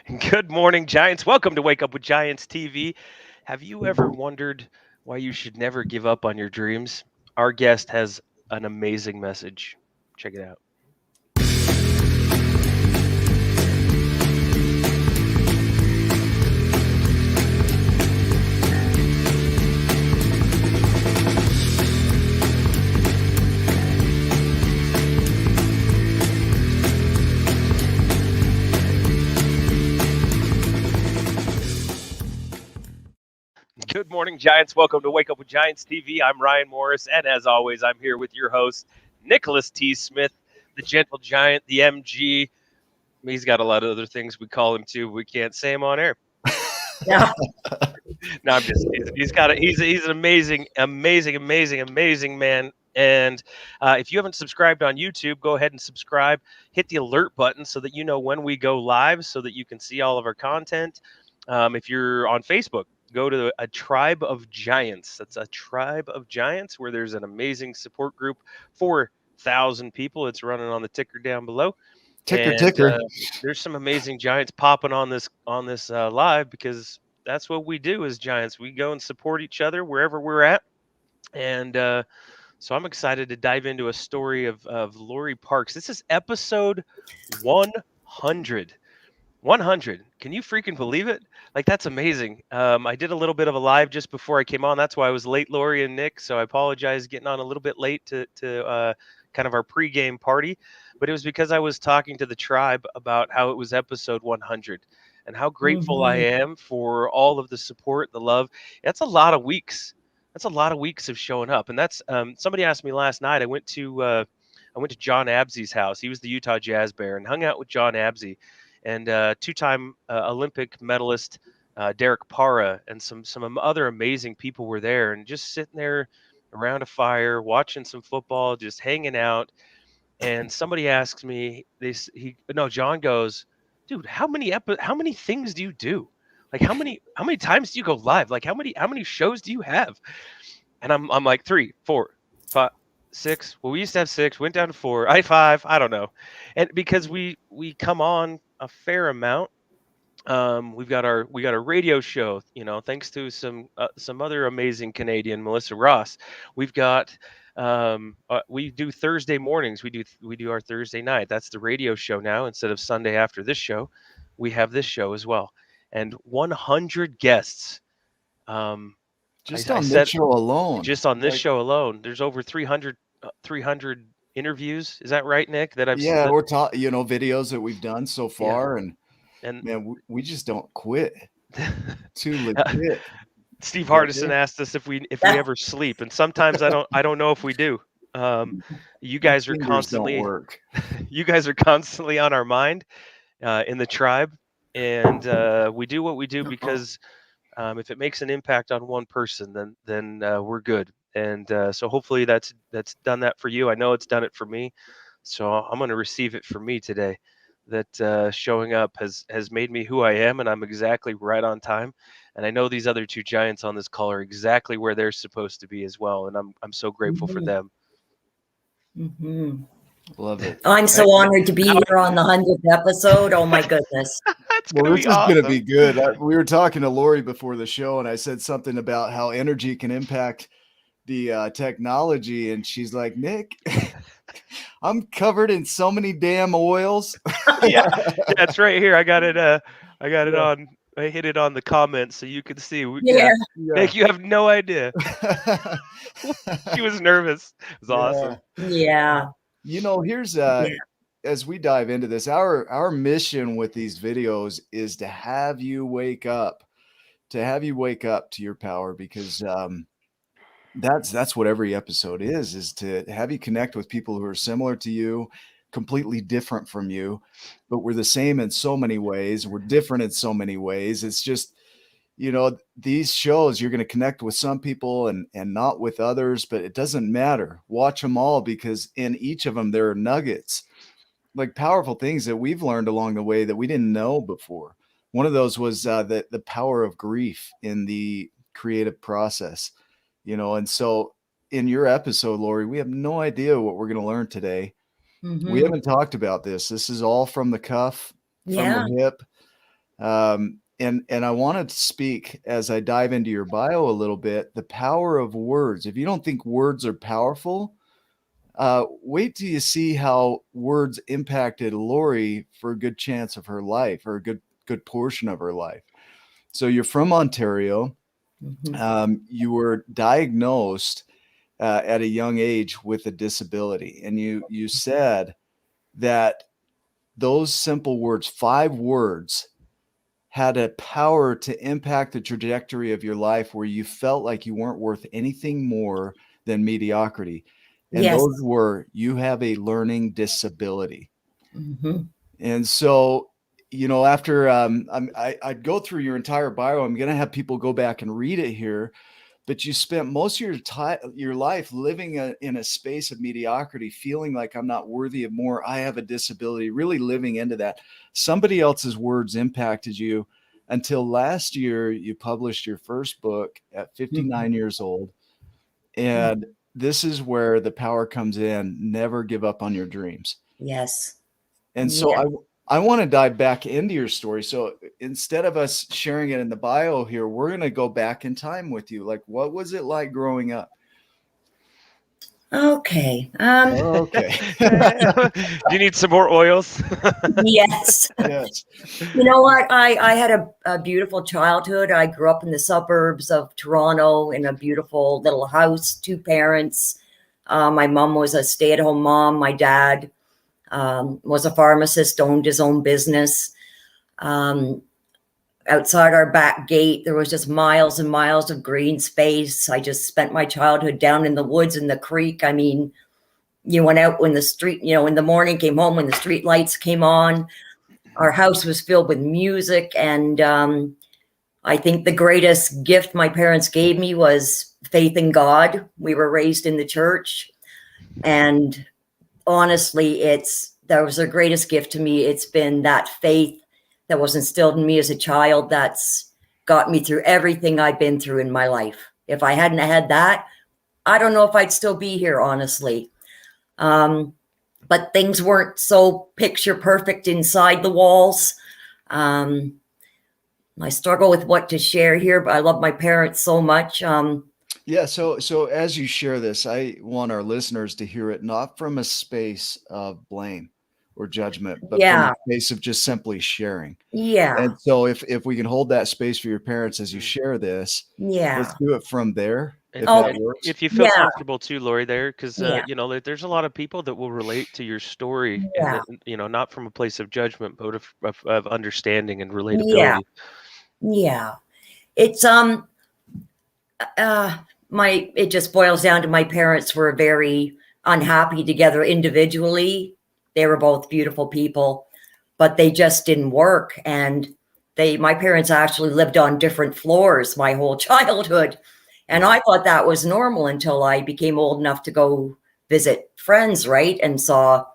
Good morning, Giants. Welcome to Wake Up with Giants TV. Have you ever wondered why you should never give up on your dreams? Our guest has an amazing message. Check it out. Good morning, Giants. Welcome to Wake Up with Giants TV. I'm Ryan Morris, and as always, I'm here with your host, Nicholas T. Smith, the Gentle Giant, the MG. He's got a lot of other things we call him too. We can't say him on air. Yeah. No, I'm just teasing. He's an amazing man. And if you haven't subscribed on YouTube, go ahead and subscribe. Hit the alert button so that you know when we go live, so that you can see all of our content. If you're on Facebook, go to a Tribe of Giants. That's a Tribe of Giants where there's an amazing support group, 4,000 people. It's running on the ticker down below. And Ticker. there's some amazing Giants popping on this live, because that's what we do as Giants. We go and support each other wherever we're at. And so I'm excited to dive into a story of Lori Parks. This is episode 100. 100. Can you freaking believe it? Like, that's amazing. I did a little bit of a live just before I came on. That's why I was late, Lori and Nick. So I apologize getting on a little bit late to kind of our pregame party. But it was because I was talking to the tribe about how it was episode 100 and how grateful I am for all of the support, the love. That's a lot of weeks. That's a lot of weeks of showing up. And that's somebody asked me last night. I went to John Absey's house. He was the Utah Jazz Bear, and hung out with John Absey and two-time Olympic medalist Derek Parra, and some other amazing people were there, and just sitting there around a fire, watching some football, just hanging out. And somebody asks me, John goes, dude, how many things do you do? Like, how many times do you go live? Like, how many shows do you have? And I'm like, 3, 4, 5, 6. Well, we used to have 6, went down to 4, 5. I don't know. And because we come on a fair amount, we got a radio show, thanks to some other amazing Canadian, Melissa Ross. We've got we do Thursday mornings. We do our Thursday night. That's the radio show now. Instead of Sunday after this show, we have this show as well. And 100 guests. Just I on said this show alone. just on this show alone, there's over 300 interviews. Is that right, Nick? That I've Yeah, we're talking, videos that we've done so far, and and man, we just don't quit. Too legit. Steve Hardison asked us if we ever sleep, and sometimes I don't know if we do. You guys are Fingers don't constantly work. you guys are constantly on our mind in the tribe, and we do what we do because if it makes an impact on one person, then we're good. And so hopefully that's done that for you. I know it's done it for me, so I'm going to receive it for me today. That showing up has made me who I am, and I'm exactly right on time. And I know these other two Giants on this call are exactly where they're supposed to be as well. And I'm so grateful for them. Love it. I'm so honored to be here on the 100th episode. Oh my goodness. Well, this is going to be good. We were talking to Lori before the show, and I said something about how energy can impact the technology, and she's like, Nick, I'm covered in so many damn oils. Yeah, it's right here. I got it on. I hit it on the comments so you can see. Nick, you have no idea. She was nervous. It was awesome. Yeah. Here's as we dive into this, our mission with these videos is to have you wake up to your power, because that's what every episode is to have you connect with people who are similar to you, completely different from you, but we're the same in so many ways. We're different in so many ways. It's just, these shows, you're going to connect with some people and not with others, but it doesn't matter. Watch them all, because in each of them, there are nuggets, like powerful things that we've learned along the way that we didn't know before. One of those was the power of grief in the creative process, and so in your episode, Lori, we have no idea what we're going to learn today. We haven't talked about this. This is all from the cuff, from the hip. And I wanted to speak, as I dive into your bio a little bit, the power of words. If you don't think words are powerful, wait till you see how words impacted Lori for a good chance of her life, or a good portion of her life. So you're from Ontario. You were diagnosed at a young age with a disability, and you said that those simple words, 5 words, had a power to impact the trajectory of your life, where you felt like you weren't worth anything more than mediocrity. And Yes. those were, you have a learning disability. Mm-hmm. And so, after I'd go through your entire bio. I'm going to have people go back and read it here. But you spent most of your life living in a space of mediocrity, feeling like I'm not worthy of more. I have a disability, really living into that. Somebody else's words impacted you until last year. You published your first book at 59 years old. And this is where the power comes in. Never give up on your dreams. Yes. And so I want to dive back into your story. So instead of us sharing it in the bio here, we're going to go back in time with you. Like, what was it like growing up? Okay. Okay. Do you need some more oils? Yes. Yes. You know what? I had a beautiful childhood. I grew up in the suburbs of Toronto in a beautiful little house, 2 parents. My mom was a stay-at-home mom. My dad was a pharmacist, owned his own business. Outside our back gate, there was just miles and miles of green space. I just spent my childhood down in the woods and the creek. I mean, you went out when the street, in the morning, came home when the street lights came on. Our house was filled with music. And I think the greatest gift my parents gave me was faith in God. We were raised in the church. And honestly, that was the greatest gift to me. It's been that faith that was instilled in me as a child that's got me through everything I've been through in my life. If I hadn't had that, I don't know if I'd still be here, honestly. But things weren't so picture perfect inside the walls. I struggle with what to share here, but I love my parents so much. Yeah. So as you share this, I want our listeners to hear it not from a space of blame or judgment, but from a space of just simply sharing. Yeah. And so if we can hold that space for your parents as you share this, let's do it from there. If that works. If you feel comfortable too, Lori, there, because there's a lot of people that will relate to your story, and that, not from a place of judgment, but of understanding and relatability. Yeah. It's it just boils down to my parents were very unhappy together individually. They were both beautiful people, but they just didn't work. And my parents actually lived on different floors my whole childhood. And I thought that was normal until I became old enough to go visit friends, right? And saw,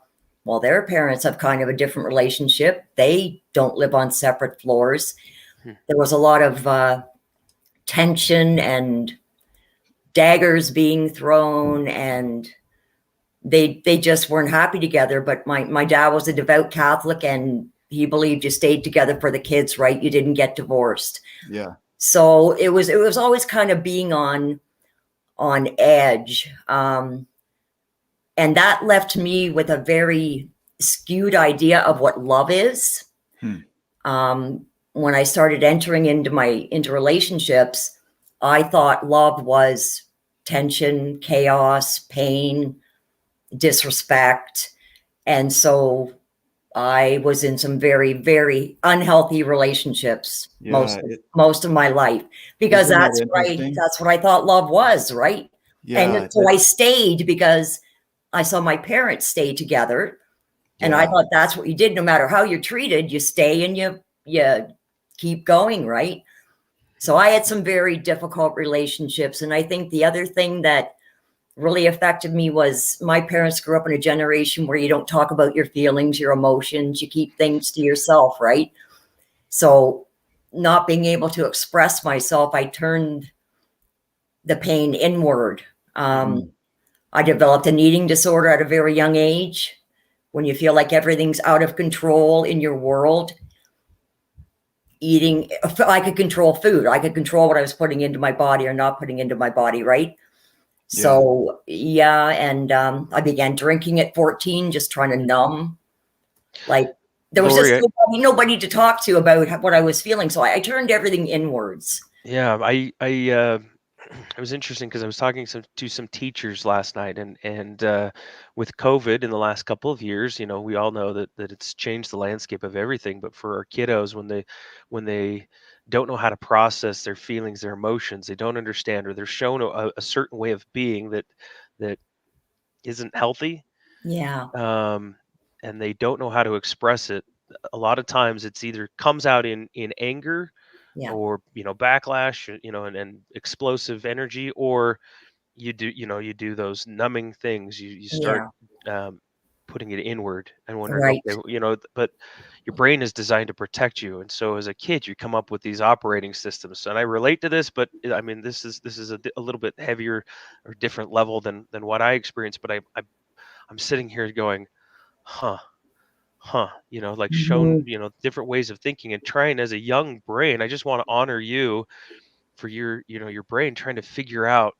well, their parents have kind of a different relationship. They don't live on separate floors. There was a lot of tension and daggers being thrown, and they just weren't happy together. But my dad was a devout Catholic, and he believed you stayed together for the kids, right? You didn't get divorced. Yeah. So it was always kind of being on edge. And that left me with a very skewed idea of what love is. When I started entering into relationships, I thought love was tension, chaos, pain, disrespect. And so I was in some very, very unhealthy relationships most of my life, because that's what I thought love was, right? Yeah. And so I stayed because I saw my parents stay together. And I thought that's what you did. No matter how you're treated, you stay and you keep going, right? So I had some very difficult relationships. And I think the other thing that really affected me was my parents grew up in a generation where you don't talk about your feelings, your emotions, you keep things to yourself, right? So not being able to express myself, I turned the pain inward. I developed an eating disorder at a very young age. When you feel like everything's out of control in your world, eating. I could control food. I could control what I was putting into my body or not putting into my body, right? So yeah, and I began drinking at 14, just trying to numb. Like there was Lori, just nobody to talk to about what I was feeling, so I turned everything inwards. yeah, it was interesting because I was talking to some teachers last night, and with COVID in the last couple of years, we all know that it's changed the landscape of everything. But for our kiddos, when they don't know how to process their feelings, their emotions, they don't understand, or they're shown a certain way of being that isn't healthy, Yeah, um, and they don't know how to express it. A lot of times, it's either comes out in anger yeah, or backlash, and explosive energy, or you do those numbing things. You start yeah, um, putting it inward and wondering, right. okay, but your brain is designed to protect you, and so as a kid you come up with these operating systems. And I relate to this, but I mean, this is a little bit heavier or different level than what I experienced. But I'm sitting here going, huh, like shown, Mhm. different ways of thinking and trying as a young brain. I just want to honor you for your brain trying to figure out,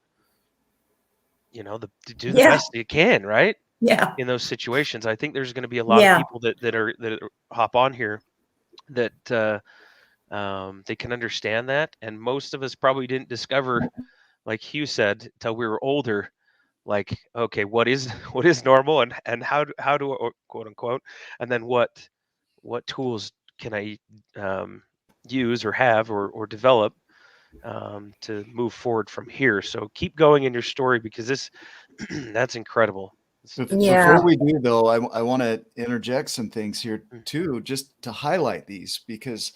to do the Yeah, best you can, right? yeah, In those situations. I think there's going to be a lot of yeah. people that hop on here that they can understand that, and most of us probably didn't discover, like Hugh said, till we were older. Like, okay, what is what is normal, and how do or quote unquote, and then what tools can I use or have or develop to move forward from here. So keep going in your story, because this that's incredible. Yeah. Before we do, though, I want to interject some things here Mm, too, just to highlight these, because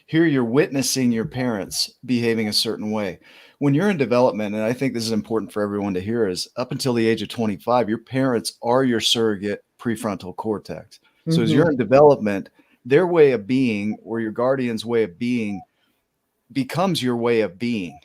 here you're witnessing your parents behaving a certain way. When you're in development, and I think this is important for everyone to hear, is up until the age of 25, your parents are your surrogate prefrontal cortex. So as Mhm. you're in development, their way of being or your guardian's way of being becomes your way of being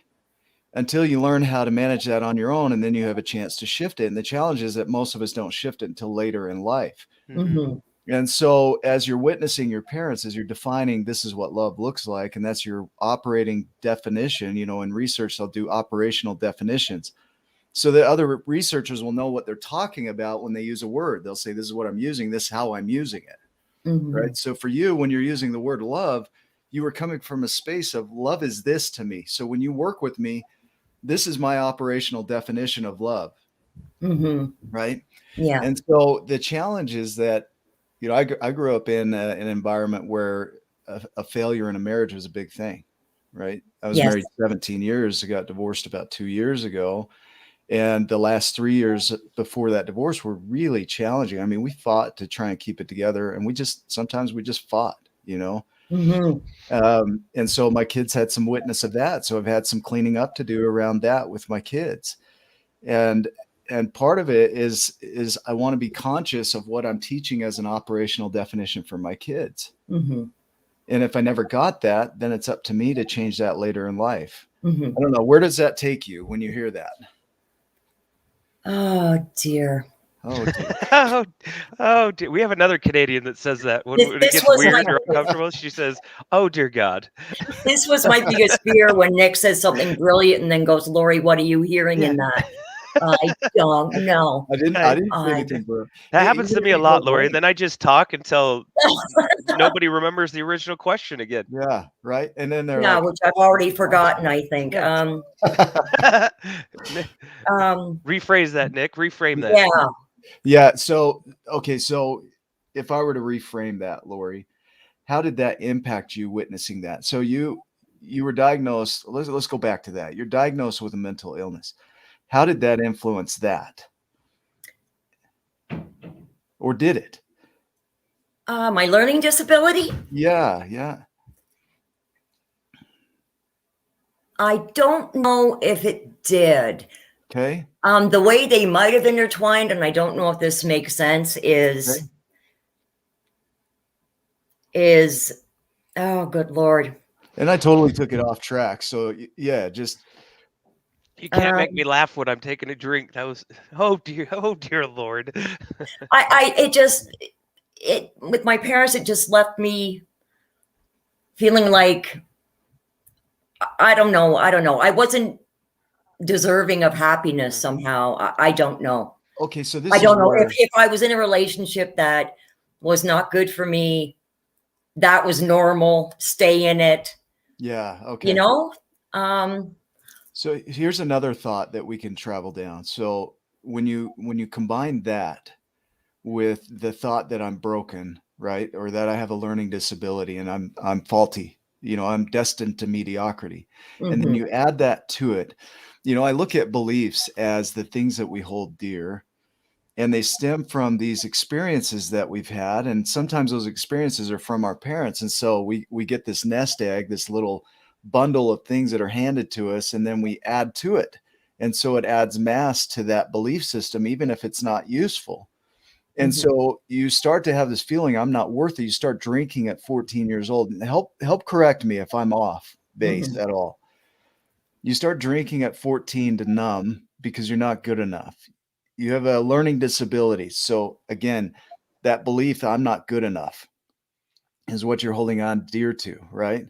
until you learn how to manage that on your own, and then you have a chance to shift it. And the challenge is that most of us don't shift it until later in life. mhm, Mhm. And so as you're witnessing your parents, as you're defining this is what love looks like, and that's your operating definition, in research they'll do operational definitions so that other researchers will know what they're talking about when they use a word. They'll say, this is what I'm using, this is how I'm using it. Mhm. Right. So for you, when you're using the word love, you were coming from a space of love is this to me. So when you work with me, this is my operational definition of love. Mhm. Right. Yeah. And so the challenge is that, I grew up in an environment where a failure in a marriage was a big thing. Right. I was Yes. married 17 years. I got divorced about 2 years ago. And the last 3 years before that divorce were really challenging. I mean, we fought to try and keep it together, and sometimes we just fought. Mhm. And so my kids had some witness of that. So I've had some cleaning up to do around that with my kids. And part of it is I want to be conscious of what I'm teaching as an operational definition for my kids. Mhm. And if I never got that, then it's up to me to change that later in life. Mhm. I don't know. Where does that take you when you hear that? Oh dear. Oh, dear. oh, oh, dear. We have another Canadian that says that when, This when it this gets was my weird or uncomfortable. She says, "Oh dear God." this was my biggest fear when Nick says something brilliant and then goes, "Lori, what are you hearing Yeah, in that?" I don't know. I I, didn't say I anything, bro. that You happens to made me a me go lot, Lori. And blank. then I just talk until nobody remembers the original question again. Yeah, right. And then they're Yeah, like, which I've already forgotten, I think. Yeah. Ni- Um, Rephrase that, Nick. Reframe that. yeah. yeah. So, okay. So if I were to reframe that, Lori, how did that impact you witnessing that? So you were diagnosed. Let's go back to that. You're diagnosed with a mental illness. How did that influence that? Or did it? My learning disability? Yeah, yeah. I don't know if it did. Okay. The way they might have intertwined, and I don't know if this makes sense, Okay. is oh good Lord. And I totally took it off track. So yeah, just You can't make Um, me laugh when I'm taking a drink. That was, oh dear Lord. I it just it with my parents, it just left me feeling like, I don't know. I wasn't deserving of happiness somehow. I don't know. Okay, so I this is don't know where, if I was in a relationship that was not good for me, that was normal, stay in it, yeah, you okay. know? Um, So here's another thought that we can travel down. So when you combine that with the thought that I'm broken, right? Or that I have a learning disability and I'm faulty, you know, I'm destined to mediocrity. And then mhm, you add that to it. You know, I look at beliefs as the things that we hold dear, and they stem from these experiences that we've had, and sometimes those experiences are from our parents. And so we get this nest egg, this little bundle of things that are handed to us, and then we add to it. And so it adds mass to that belief system, even if it's not useful. And mhm, so you start to have this feeling, I'm not worthy. You start drinking at 14 years old. And help correct me if I'm off base mhm, at all. You start drinking at 14 to numb because you're not good enough. You have a learning disability. So again, that belief I'm not good enough is what you're holding on dear to, right?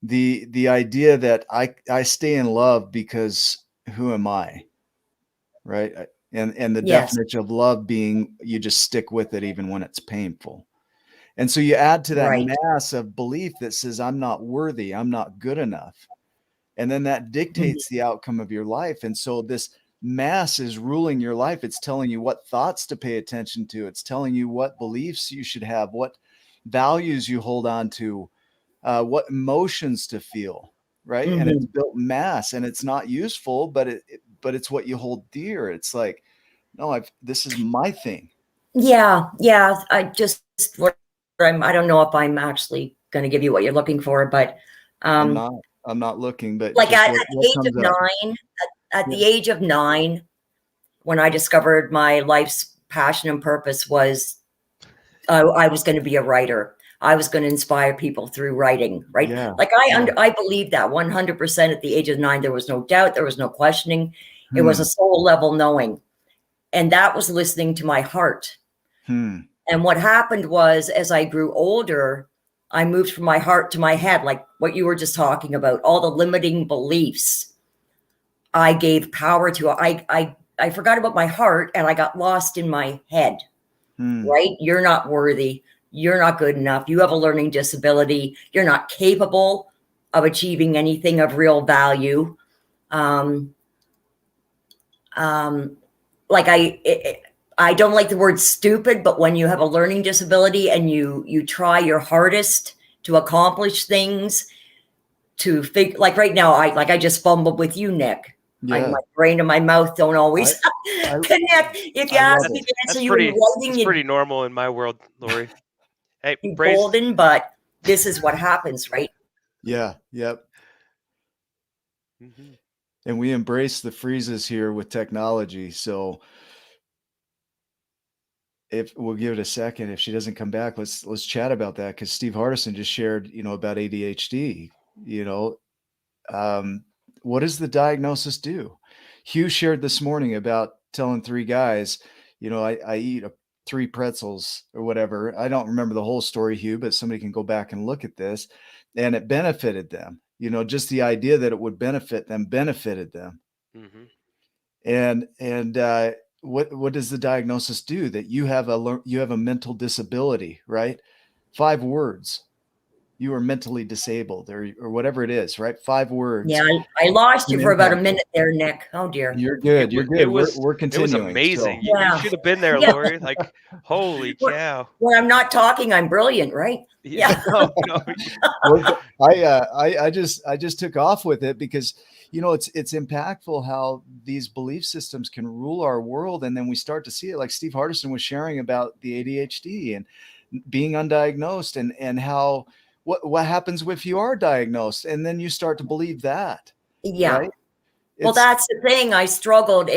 The idea that I stay in love because who am I? Right? And the yes, definition of love being you just stick with it even when it's painful. And so you add to that right. mass of belief that says I'm not worthy, I'm not good enough. And then that Mhm, dictates the outcome of your life. And so this mass is ruling your life. It's telling you what thoughts to pay attention to. It's telling you what beliefs you should have, what values you hold on to, what emotions to feel, right? And it's mhm. built mass, and it's not useful, but but it's what you hold dear. It's like, no, this is my thing. Yeah, yeah. What I don't know if I'm actually going to give you what you're looking for, but I'm um, not, I'm not looking, but like just at what the age of comes up. 9, at Yeah. the age of 9, when I discovered my life's passion and purpose was I was going to be a writer. I was going to inspire people through writing, right? Yeah. Like Yeah. I believe that 100% at the age of 9. There was no doubt, there was no questioning. It was a Hmm. soul level knowing, and that was listening to my heart. Hmm. And what happened was, as I grew older, I moved from my heart to my head, like what you were just talking about, all the limiting beliefs I gave power to. I forgot about my heart and I got lost in my head, Hmm. right? You're not worthy. You're not good enough. You have a learning disability. You're not capable of achieving anything of real value. Um, um, like I don't like the word stupid, but when you have a learning disability and you try your hardest to accomplish things, to figure, like right now, I just fumbled with you, Nick. My Yeah. brain and my mouth don't I, always I, connect. If you I ask love me it. to That's answer you in writing, that's you'd pretty normal in my world, Lori. Hey, be praise. golden, but this is what happens, right? Yeah. Yep. Mhm. And we embrace the freezes here with technology. So if we'll give it a second, if she doesn't come back, let's chat about that, because Steve Hardison just shared, about ADHD. You know, um, what does the diagnosis do? Hugh shared this morning about telling three guys, I eat 3 pretzels or whatever. I don't remember the whole story, Hugh, but somebody can go back and look at this, and it benefited them. Just the idea that it would benefit them benefited them. Mhm. And what does the diagnosis do? That you have a mental disability, right? 5 words. You are mentally disabled, or whatever it is, right? 5 words Yeah, I lost you can for about a impact it. minute there, Nick. Oh dear. You're It good. You're was it good. was We're it was continuing. So amazing. You Yeah, should have been there, yeah. Lori. Like, holy cow. When I'm not talking, I'm brilliant, right? Yeah. Yeah. No, no. well, I just took off with it because it's impactful how these belief systems can rule our world, and then we start to see it, like Steve Hardison was sharing about the ADHD and being undiagnosed, and how what happens if you are diagnosed and then you start to believe that, Yeah. right? Well, It's that's the thing. I struggled.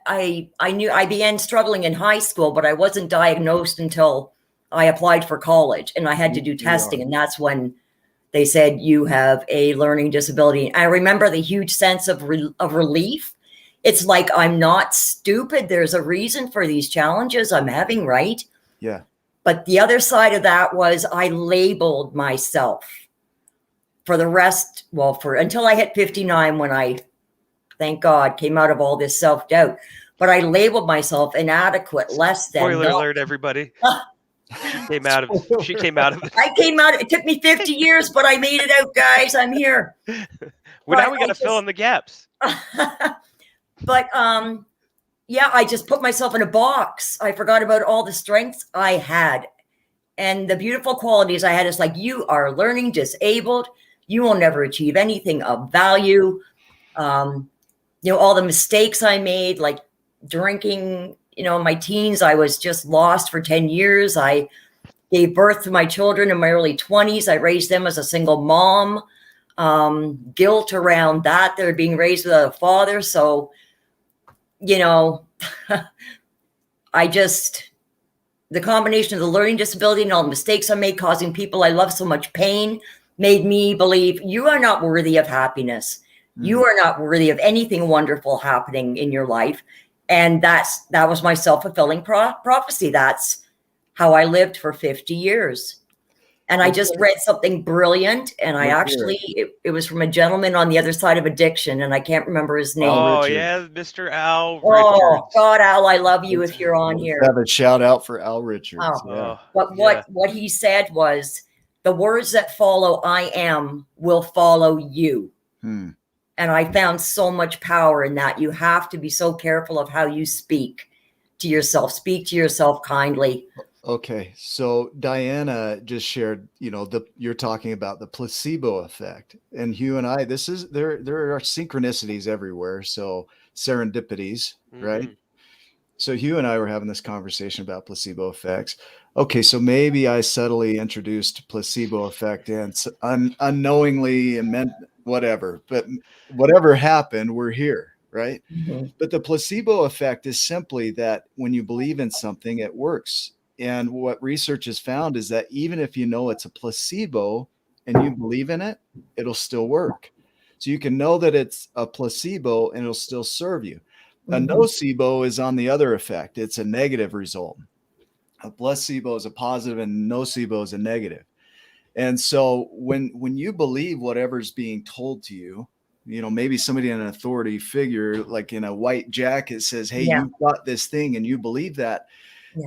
I knew I began struggling in high school, but I wasn't diagnosed until I applied for college and I had to do we are. testing. And that's when they said you have a learning disability. I remember the huge sense of relief. It's like I'm not stupid. There's a reason for these challenges I'm having, right? Yeah. But the other side of that was I labeled myself. for the rest, well, for until I hit 59, when I, thank God, came out of all this self-doubt. But I labeled myself inadequate, less than. Spoiler alert, everybody. She came out of it. I came out. It took me 50 years, but I made it out, guys. I'm here. Well, now we got to fill in the gaps. But yeah, I just put myself in a box. I forgot about all the strengths I had and the beautiful qualities I had. It's like, you are learning disabled. You will never achieve anything of value. You know, all the mistakes I made, like drinking, you know, in my teens, I was just lost for 10 years. I gave birth to my children in my early 20s. I raised them as a single mom. Guilt around that. They're being raised without a father. So, you know, the combination of the learning disability and all the mistakes I made, causing people I love so much pain, made me believe you are not worthy of happiness. You are not worthy of anything wonderful happening in your life. And that was my self-fulfilling prophecy. That's how I lived for 50 years. And I just read something brilliant. And I actually, it was from a gentleman on the other side of addiction. And I can't remember his name. Oh, yeah, Mr. Al Oh, Richards. God, Al, I love you if you're on here. Have a shout out for Al Richards. Oh. But what he said was, the words that follow I am will follow you. And I found so much power in that. You have to be so careful of how you speak to yourself. Speak to yourself kindly. Okay, so Diana just shared, you know, you're talking about the placebo effect, and Hugh and I, there are synchronicities everywhere, so serendipities, right? So Hugh and I were having this conversation about placebo effects. Okay, so maybe I subtly introduced placebo effect and unknowingly and meant whatever, but whatever happened, we're here, right? But the placebo effect is simply that when you believe in something, it works. And what research has found is that even if you know it's a placebo and you believe in it, it'll still work. So you can know that it's a placebo and it'll still serve you. A nocebo is on the other effect. It's a negative result. A placebo is a positive and nocebo is a negative. And so when you believe whatever's being told to you, you know, maybe somebody in an authority figure, like in a white jacket, says, hey, you've got this thing and you believe that,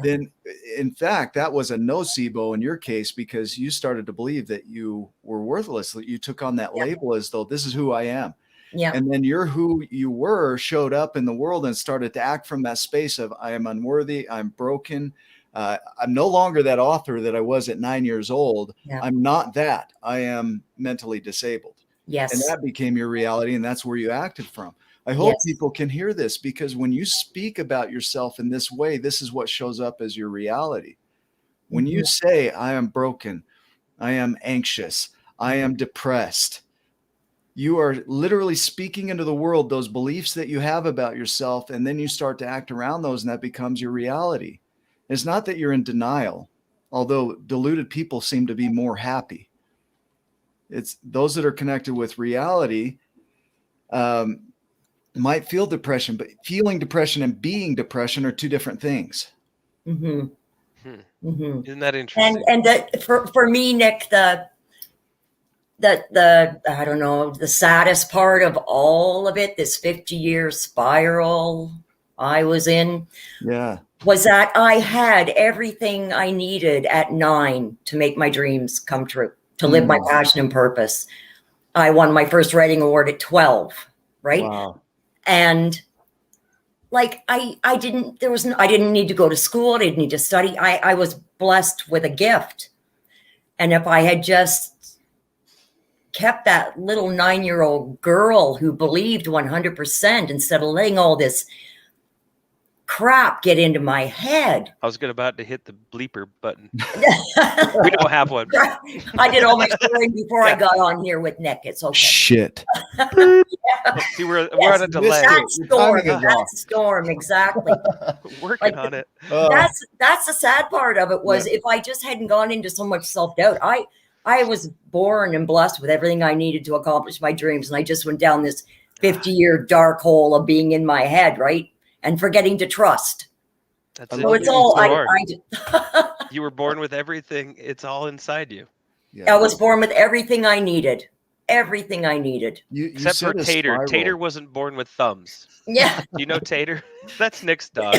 then in fact, that was a nocebo in your case, because you started to believe that you were worthless. That you took on that label as though this is who I am. And then you're who you were showed up in the world and started to act from that space of I am unworthy, I'm broken. I'm no longer that author that I was at 9 years old. I'm not that. I am mentally disabled. And that became your reality. And that's where you acted from. I hope people can hear this, because when you speak about yourself in this way, this is what shows up as your reality. When you say, I am broken, I am anxious, I am depressed, you are literally speaking into the world those beliefs that you have about yourself. And then you start to act around those, and that becomes your reality. It's not that you're in denial, although deluded people seem to be more happy. It's those that are connected with reality might feel depression, but feeling depression and being depression are two different things. Isn't that interesting? And that for me, Nick, the I don't know, the saddest part of all of it, this 50-year spiral I was in, was that I had everything I needed at 9 to make my dreams come true, to live my passion and purpose. I won my first writing award at 12, right? Wow. And like, I didn't need to go to school. I didn't need to study. I was blessed with a gift. And if I had just kept that little 9-year-old girl who believed 100% instead of letting all this crap get into my head. I was about to hit the bleeper button. We don't have one. I did all my swearing before I got on here with Nick. It's okay. Shit. See, we're on a delay. That's storm, exactly. Working on it. That's the sad part of it was if I just hadn't gone into so much self-doubt, I was born and blessed with everything I needed to accomplish my dreams. And I just went down this 50-year dark hole of being in my head, right? And forgetting to trust. That's so it's all you were born with everything. It's all inside you. I was born with everything I needed. everything I needed. You Except for said a Tater. spiral. Tater wasn't born with thumbs. Yeah. Do you know Tater? That's Nick's dog.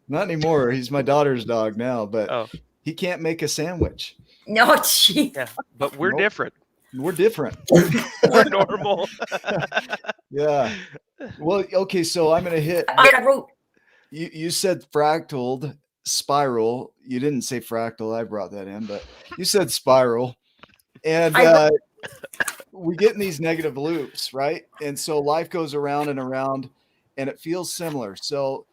Not anymore. He's my daughter's dog now, but Oh, he can't make a sandwich. No, gee. yeah. But we're Nope. different. We're different. We're normal. Yeah. Well, okay, so I'm gonna hit. I wrote. You said fractaled spiral. You didn't say fractal. I brought that in, but you said spiral, and we get in these negative loops, right? And so life goes around and around, and it feels similar. So,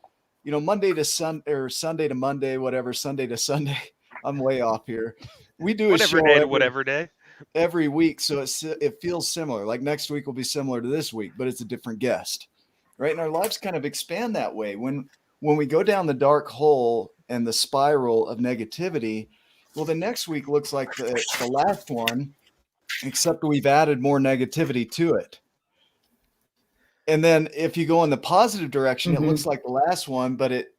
Monday to Sunday or Sunday to Monday, whatever, Sunday to Sunday. I'm way off here. We do a Whatever show day to whatever day. every week, so it feels similar. Like next week will be similar to this week, but it's a different guest, right? And our lives kind of expand that way. When we go down the dark hole and the spiral of negativity, well, the next week looks like the last one, except we've added more negativity to it. And then if you go in the positive direction, it looks like the last one, but it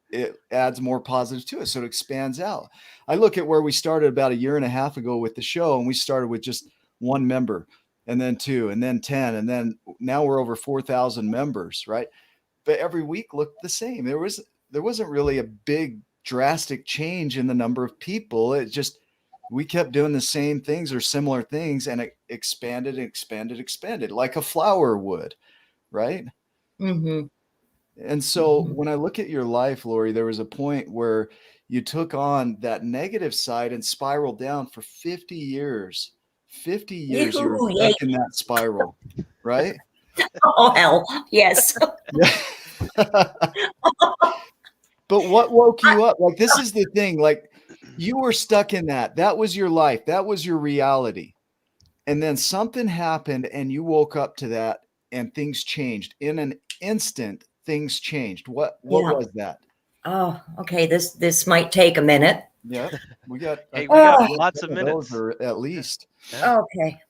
adds more positive to it. So it expands out. I look at where we started about a year and a half ago with the show, and we started with just one member, and then 2, and then 10, and then now we're over 4,000 members, right? But every week looked the same. There wasn't really a big drastic change in the number of people. It just, we kept doing the same things or similar things, and it expanded like a flower would, right? Mm-hmm. And so when I look at your life, Lori, there was a point where you took on that negative side and spiraled down for 50 years. 50 years you were stuck in that spiral, right? Oh, hell, yes. But what woke you up? Like, this is the thing. Like, you were stuck in that. That was your life. That was your reality. And then something happened and you woke up to that and things changed. In an instant, things changed. What was that? Oh, okay. This might take a minute. Yeah, we got. Hey, we got lots of those minutes. at least. Yeah. Okay.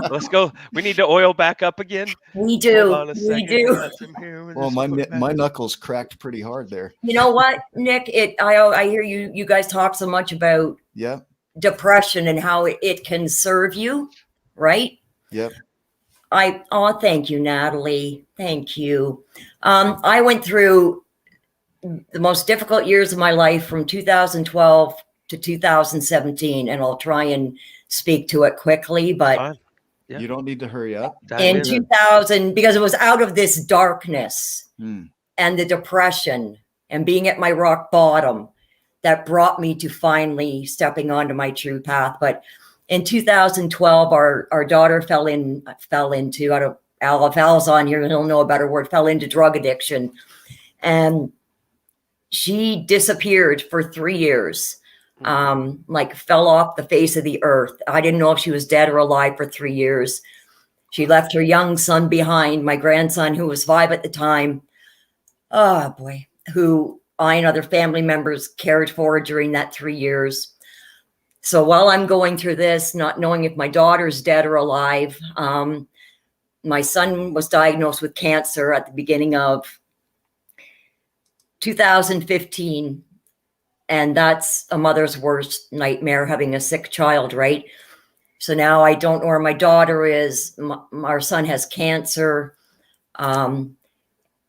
Let's go. We need to oil back up again. We do. Hold on a second. We do. Well, my knuckles cracked pretty hard there. You know what, Nick? I hear you guys talk so much about depression and how it can serve you, right? Yep. Thank you, Natalie. Thank you. I went through the most difficult years of my life from 2012 to 2017, and I'll try and speak to it quickly, but you don't need to hurry up. In 2000, because it was out of this darkness and the depression and being at my rock bottom that brought me to finally stepping onto my true path. But in 2012, our daughter fell into, out of if Al's on here, he'll know a better word, fell into drug addiction. And she disappeared for 3 years, fell off the face of the earth. I didn't know if she was dead or alive for 3 years. She left her young son behind, my grandson, who was 5 at the time. Oh, boy, who I and other family members cared for during that 3 years. So while I'm going through this, not knowing if my daughter's dead or alive, my son was diagnosed with cancer at the beginning of 2015. And that's a mother's worst nightmare, having a sick child, right? So now I don't know where my daughter is. Our son has cancer. And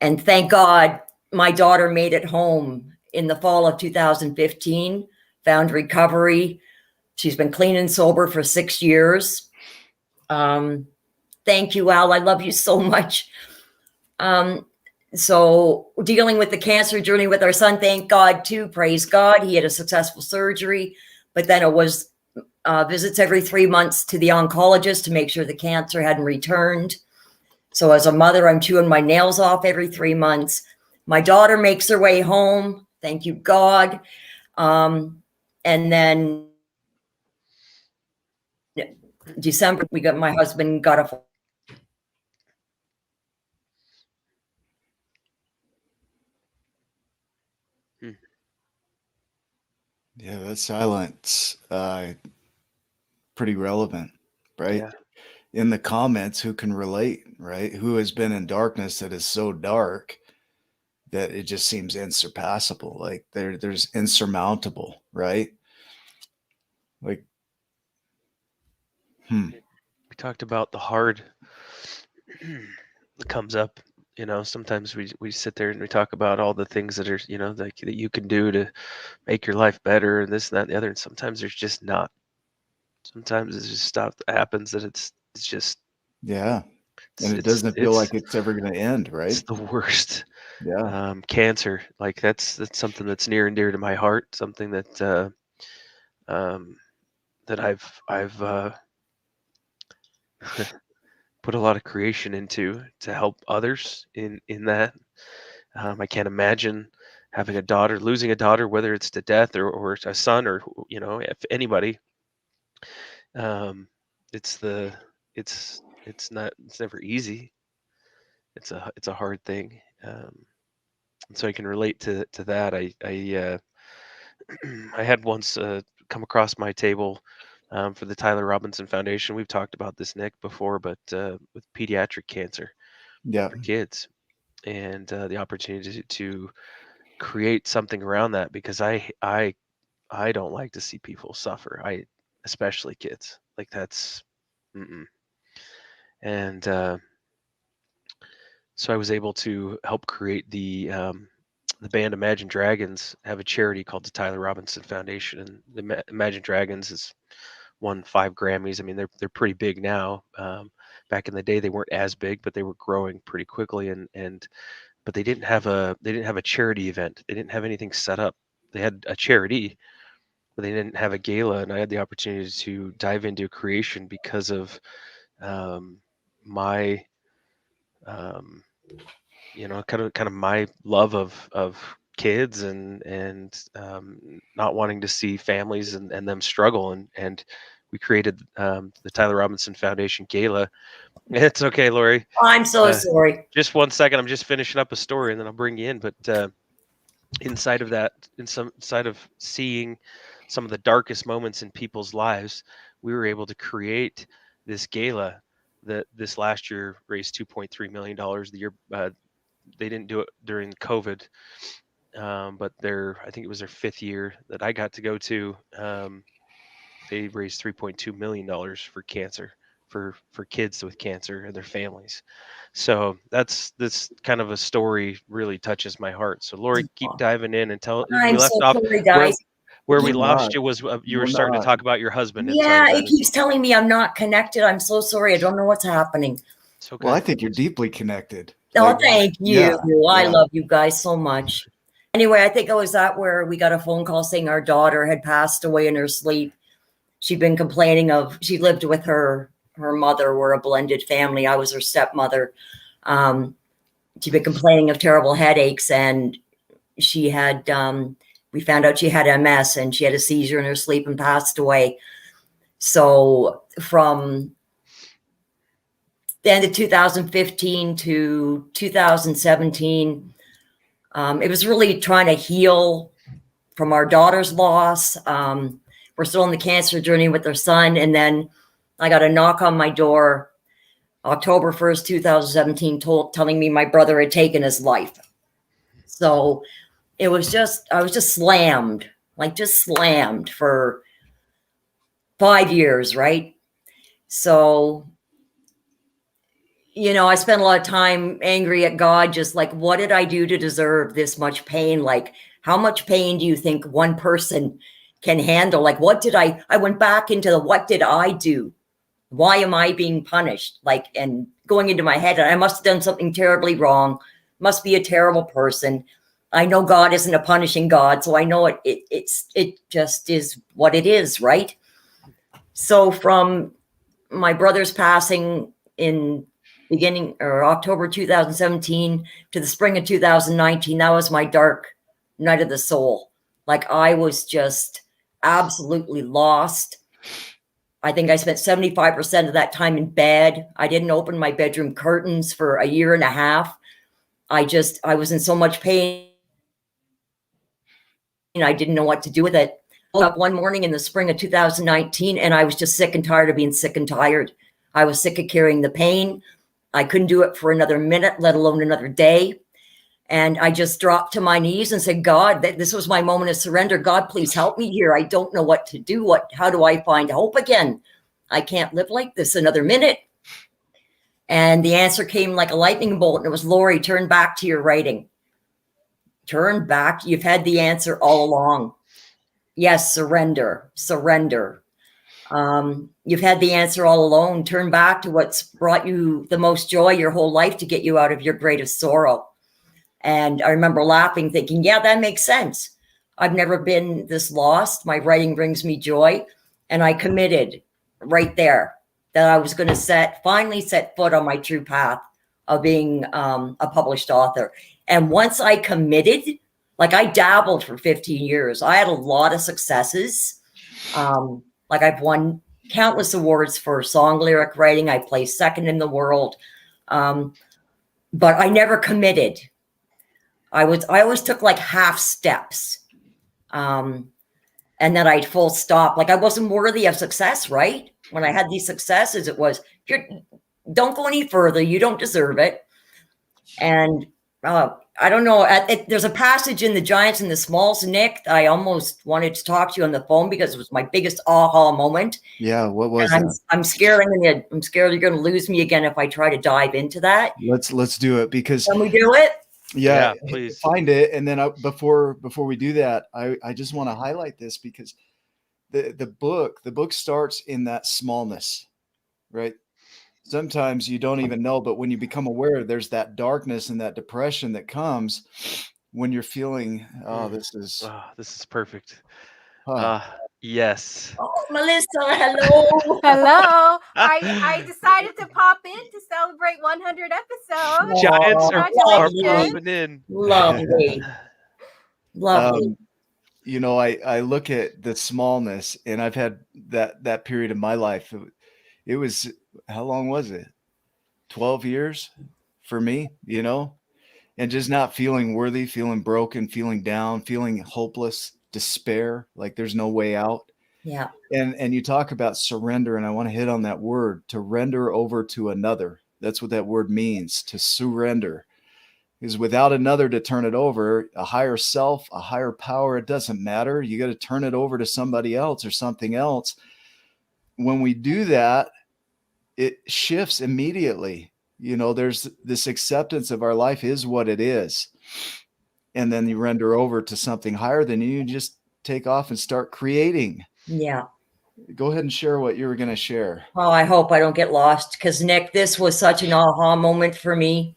thank God my daughter made it home in the fall of 2015, found recovery. She's been clean and sober for 6 years. Thank you, Al. I love you so much. So dealing with the cancer journey with our son, thank God too, praise God. He had a successful surgery, but then it was visits every 3 months to the oncologist to make sure the cancer hadn't returned. So as a mother, I'm chewing my nails off every 3 months. My daughter makes her way home. Thank you, God. And then December, my husband got a Yeah, that silence, pretty relevant, right? Yeah. In the comments, who can relate, right? Who has been in darkness that is so dark that it just seems insurpassable, like there's insurmountable, right? Like, We talked about the hard that comes up. Sometimes we sit there and we talk about all the things that are, like that you can do to make your life better and this, and that, and the other. And sometimes there's just not. Sometimes it's just stuff that happens that it's just Yeah. it's And it it's doesn't feel it's like it's ever going to end, it's right? the worst. Yeah. Cancer, like that's something that's near and dear to my heart. Something um, that I've put a lot of creation into to help others in that. I can't imagine having a daughter, losing a daughter, whether it's to death or a son or if anybody. Um, it's the it's never easy. It's a hard thing. And so I can relate to that. I had once come across my table for the Tyler Robinson Foundation. We've talked about this, Nick, before, but with pediatric cancer Yeah. for kids, and the opportunity to create something around that, because I don't like to see people suffer. Especially kids. Like that's, mm-mm. And so I was able to help create the band Imagine Dragons have a charity called the Tyler Robinson Foundation, and the Imagine Dragons has won 5 Grammys. I mean, they're pretty big now. Back in the day, they weren't as big, but they were growing pretty quickly. And but they didn't have a charity event. They didn't have anything set up. They had a charity, but they didn't have a gala. And I had the opportunity to dive into creation because of um, my um, kind of my love of kids and not wanting to see families and them struggle, and we created the Tyler Robinson Foundation Gala. It's okay, Lori. I'm so Uh, sorry. just one second. I'm just finishing up a story, and then I'll bring you in. But inside of that, inside of seeing some of the darkest moments in people's lives, we were able to create this gala that this last year raised $2.3 million. The year they didn't do it during COVID, but I think it was their 5th year that I got to go to. They raised $3.2 million for cancer, for kids with cancer and their families. So that's this kind of a story really touches my heart. So Lori, keep diving in and tell. We I'm left so off sorry, where guys. It where we keeps, We're lost not. you was you were We're starting to not. talk about your husband inside yeah, of that it as keeps well. telling me I'm not connected. I'm so sorry. I don't know what's happening. It's Well, okay. I think you're deeply connected. Oh, Like, thank yeah, you. I yeah, love you guys so much. Anyway, I think it was that where we got a phone call saying our daughter had passed away in her sleep. She'd been complaining of, she lived with her mother. We're a blended family. I was her stepmother. She'd been complaining of terrible headaches, and she had, we found out she had MS, and she had a seizure in her sleep and passed away. So from the end of 2015 to 2017, it was really trying to heal from our daughter's loss. We're still on the cancer journey with our son. And then I got a knock on my door October 1st, 2017, telling me my brother had taken his life. So I was just slammed, just slammed for 5 years, right? So, I spent a lot of time angry at God, just like, what did I do to deserve this much pain? Like, how much pain do you think one person can handle? Like, I went back into what did I do? Why am I being punished? Like, and going into my head, I must have done something terribly wrong, must be a terrible person. I know God isn't a punishing God, so I know it just is what it is, right? So from my brother's passing in beginning or October 2017 to the spring of 2019, that was my dark night of the soul. Like, I was just absolutely lost. I think I spent 75% of that time in bed. I didn't open my bedroom curtains for a year and a half. I was in so much pain. I didn't know what to do with it. I woke up one morning in the spring of 2019, and I was just sick and tired of being sick and tired. I was sick of carrying the pain. I couldn't do it for another minute, let alone another day. And I just dropped to my knees and said, God, this was my moment of surrender. God, please help me here. I don't know what to do. How do I find hope again? I can't live like this another minute. And the answer came like a lightning bolt. And it was, Lori, turn back to your writing. Turn back. You've had the answer all along. Yes, surrender, surrender. You've had the answer all along. Turn back to what's brought you the most joy your whole life to get you out of your greatest sorrow. And I remember laughing, thinking, yeah, that makes sense. I've never been this lost. My writing brings me joy. And I committed right there that I was going to finally set foot on my true path of being a published author. And once I committed, like I dabbled for 15 years. I had a lot of successes. Like I've won countless awards for song lyric writing. I placed second in the world. But I never committed. I always took like half steps. And then I'd full stop. Like I wasn't worthy of success, right? When I had these successes, it was, don't go any further. You don't deserve it. And I don't know. There's a passage in The Giants and the Smalls, Nick. I almost wanted to talk to you on the phone because it was my biggest aha moment. Yeah, what was that? I'm scared. I'm scared you're going to lose me again if I try to dive into that. Let's do it, because can we do it? Yeah, please find it. And then before we do that, I just want to highlight this, because the book starts in that smallness, right? Sometimes you don't even know, but when you become aware, there's that darkness and that depression that comes when you're feeling, this is perfect. huh. Yes. Oh, Melissa, hello. Hello. I decided to pop in to celebrate 100 episodes. Giants are Congratulations. popping in. Lovely. Lovely. You know, I look at the smallness, and I've had that period of my life. It was, how long was it? 12 years for me, you know, and just not feeling worthy, feeling broken, feeling down, feeling hopeless, despair, like there's no way out. Yeah. And you talk about surrender, and I want to hit on that word, to render over to another. That's what that word means, to surrender. Because without another to turn it over, a higher self, a higher power, it doesn't matter. You got to turn it over to somebody else or something else. When we do that, it shifts immediately. You know, there's this acceptance of our life is what it is. And then you render over to something higher than you, just take off and start creating. Yeah. Go ahead and share what you were going to share. Oh, I hope I don't get lost, because Nick, this was such an aha moment for me.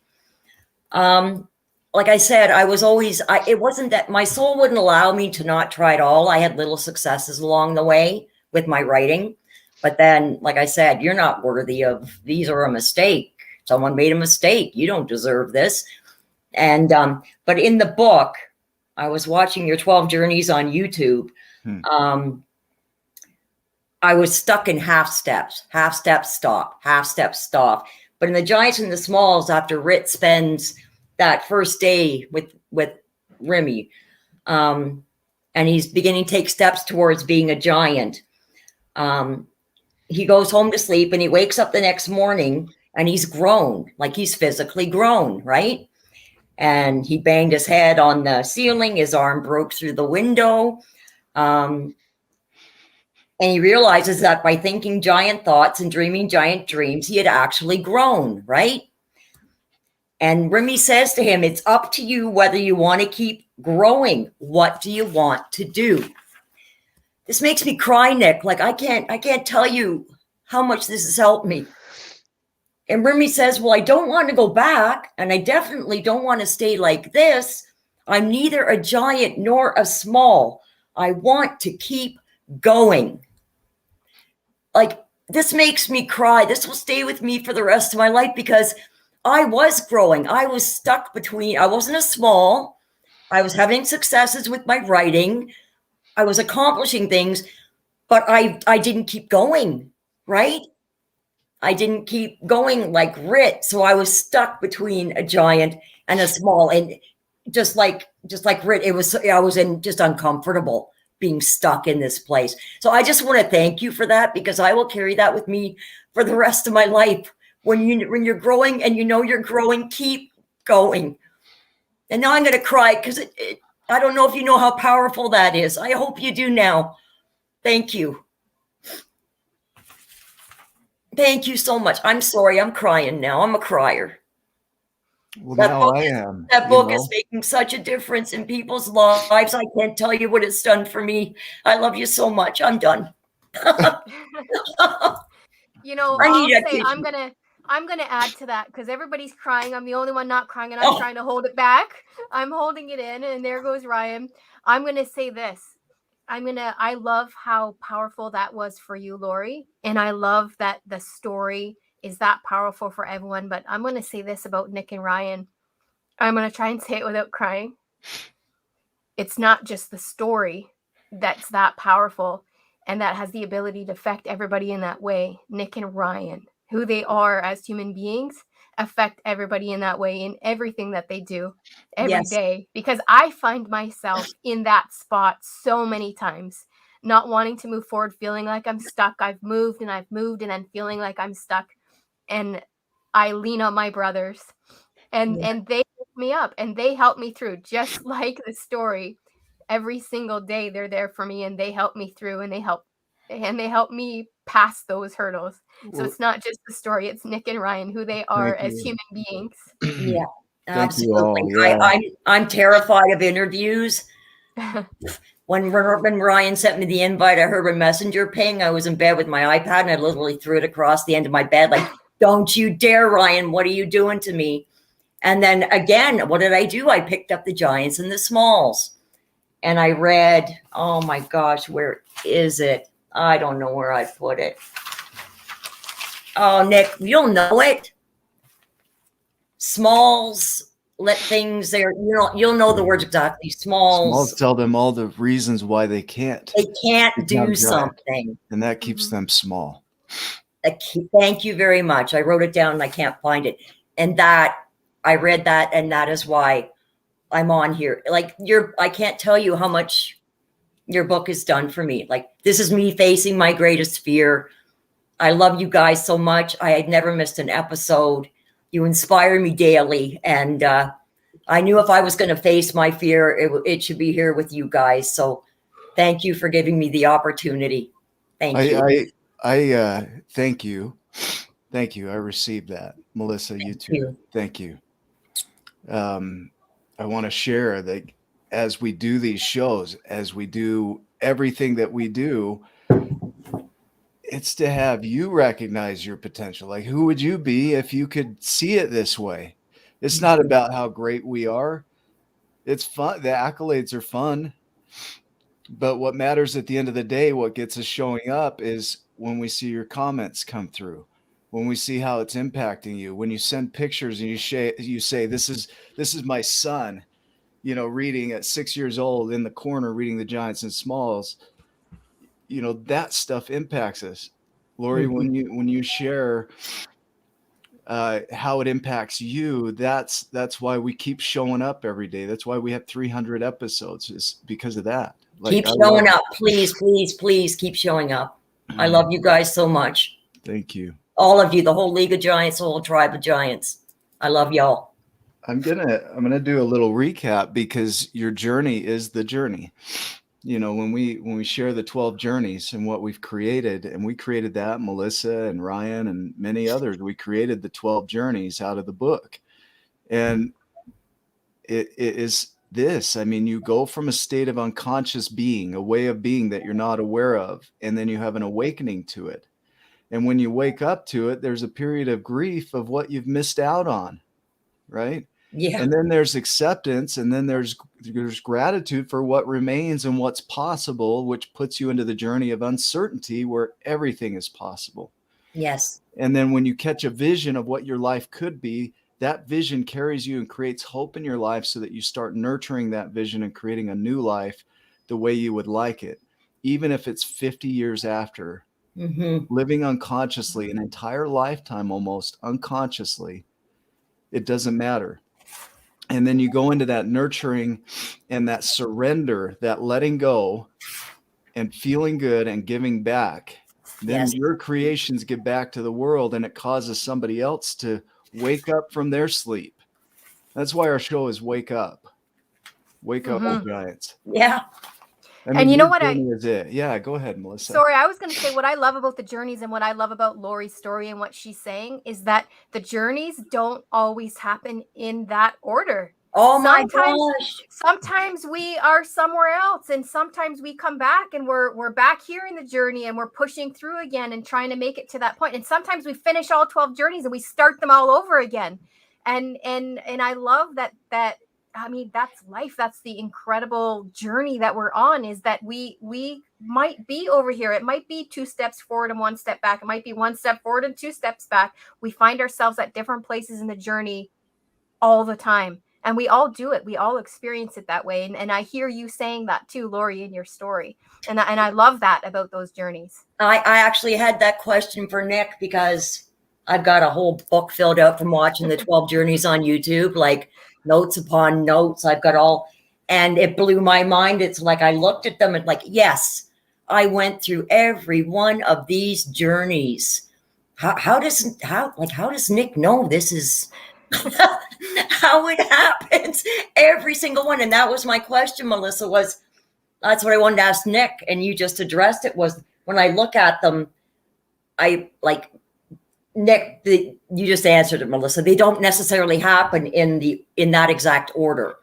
Like I said, I was always, it wasn't that my soul wouldn't allow me to not try at all. I had little successes along the way with my writing. But then, like I said, you're not worthy of, these are a mistake. Someone made a mistake. You don't deserve this. And, but in the book, I was watching your 12 journeys on YouTube. I was stuck in half steps, stop, half steps, stop. But in The Giants and the Smalls, after Rit spends that first day with Remy, and he's beginning to take steps towards being a giant, he goes home to sleep, and he wakes up the next morning, and he's grown, like he's physically grown, right? And he banged his head on the ceiling. His arm broke through the window. And he realizes that by thinking giant thoughts and dreaming giant dreams, he had actually grown, right? And Remy says to him, it's up to you whether you want to keep growing. What do you want to do? This makes me cry, Nick. Like I can't tell you how much this has helped me. And Remy says, well, I don't want to go back, and I definitely don't want to stay like this. I'm neither a giant nor a small. I want to keep going. Like, this makes me cry. This will stay with me for the rest of my life, because I was growing. I was stuck between, I wasn't a small. I was having successes with my writing. I was accomplishing things, but I didn't keep going, right? I didn't keep going like Rit. So I was stuck between a giant and a small. And just like Rit, I was just uncomfortable being stuck in this place. So I just want to thank you for that, because I will carry that with me for the rest of my life. When you're growing and you know you're growing, keep going. And now I'm going to cry, because I don't know if you know how powerful that is. I hope you do now. Thank you. Thank you so much. I'm sorry. I'm crying now. I'm a crier. Well, That now book I is, am. that book is making such a difference in people's lives. I can't tell you what it's done for me. I love you so much. I'm done. You know, I I'll need a say tissue. I'm gonna add to that because everybody's crying. I'm the only one not crying, and I'm trying to hold it back. I'm holding it in, and there goes Ryan. I'm gonna say this. I love how powerful that was for you, Lori, and I love that the story is that powerful for everyone. But I'm gonna say this about Nick and Ryan. I'm gonna try and say it without crying. It's not just the story that's that powerful and that has the ability to affect everybody in that way. Nick and Ryan, who they are as human beings, affect everybody in that way in everything that they do every day. Because I find myself in that spot so many times, not wanting to move forward, feeling like I'm stuck. I've moved and then feeling like I'm stuck. And I lean on my brothers and they lift me up and they help me through, just like the story. Every single day they're there for me and they help me through and they help me pass those hurdles. So it's not just the story, it's Nick and Ryan, who they are as human beings. Yeah, Thank you absolutely. all. Yeah. I'm terrified of interviews. When Ryan sent me the invite, I heard a messenger ping. I was in bed with my iPad and I literally threw it across the end of my bed like, don't you dare, Ryan. What are you doing to me? And then again, what did I do? I picked up the Giants and the Smalls. And I read, oh my gosh, where is it? I don't know where I put it. Oh, Nick, you'll know it. Smalls let things there. You'll know the words exactly. Smalls Smalls. tell them all the reasons why they can't. They can't do become giant, something. and that keeps them small. Thank you very much. I wrote it down and I can't find it. And that I read that, and that is why I'm on here. Like I can't tell you how much your book has done for me. Like, this is me facing my greatest fear. I love you guys so much. I had never missed an episode. You inspire me daily. And I knew if I was going to face my fear, it should be here with you guys. So thank you for giving me the opportunity. Thank you. I thank you. Thank you. I received that. Melissa, you too. Thank you. I want to share that as we do these shows, as we do everything that we do, it's to have you recognize your potential. Like, who would you be if you could see it this way? It's not about how great we are. It's fun. The accolades are fun. But what matters at the end of the day, what gets us showing up is when we see your comments come through, when we see how it's impacting you, when you send pictures and you say, this is my son, reading at 6 years old in the corner, reading the Giants and Smalls, that stuff impacts us. Lori, when you share how it impacts you, that's why we keep showing up every day. That's why we have 300 episodes, is because of that. Keep showing up. Please, please, please keep showing up. I love you guys so much. Thank you. All of you, the whole League of Giants, the whole tribe of Giants. I love y'all. I'm gonna do a little recap because your journey is the journey. When we share the 12 journeys and what we've created, and we created that, Melissa and Ryan and many others, we created the 12 journeys out of the book. And it is this. I mean, you go from a state of unconscious being, a way of being that you're not aware of, and then you have an awakening to it. And when you wake up to it, there's a period of grief of what you've missed out on, right? Yeah. And then there's acceptance, and then there's gratitude for what remains and what's possible, which puts you into the journey of uncertainty where everything is possible. Yes. And then when you catch a vision of what your life could be, that vision carries you and creates hope in your life so that you start nurturing that vision and creating a new life the way you would like it, even if it's 50 years after. Living unconsciously, an entire lifetime almost unconsciously, it doesn't matter. And then you go into that nurturing and that surrender, that letting go and feeling good and giving back. Then your creations give back to the world, and it causes somebody else to wake up from their sleep. That's why our show is Wake Up. Wake Up, Giants. Yeah. I mean, And you know your what journey is it. Yeah, go ahead, Melissa. Sorry, I was going to say what I love about the journeys and what I love about Lori's story and what she's saying is that the journeys don't always happen in that order. Oh my Sometimes gosh. sometimes we are somewhere else, and sometimes we come back and we're back here in the journey and we're pushing through again and trying to make it to that point. And sometimes we finish all 12 journeys and we start them all over again. And I love that. I mean, that's life. That's the incredible journey that we're on, is that we might be over here. It might be 2 steps forward and 1 step back. It might be 1 step forward and 2 steps back. We find ourselves at different places in the journey all the time. And we all do it. We all experience it that way. And I hear you saying that too, Lori, in your story. And I love that about those journeys. I actually had that question for Nick because I've got a whole book filled out from watching the 12 journeys on YouTube, like notes upon notes. I've got all, and it blew my mind. It's like I looked at them and like, yes, I went through every one of these journeys. How does Nick know this is how it happens? Every single one. And that was my question, Melissa, that's what I wanted to ask Nick. And you just addressed it. Was when I look at them, I like Nick, you just answered it, Melissa. They don't necessarily happen in that exact order.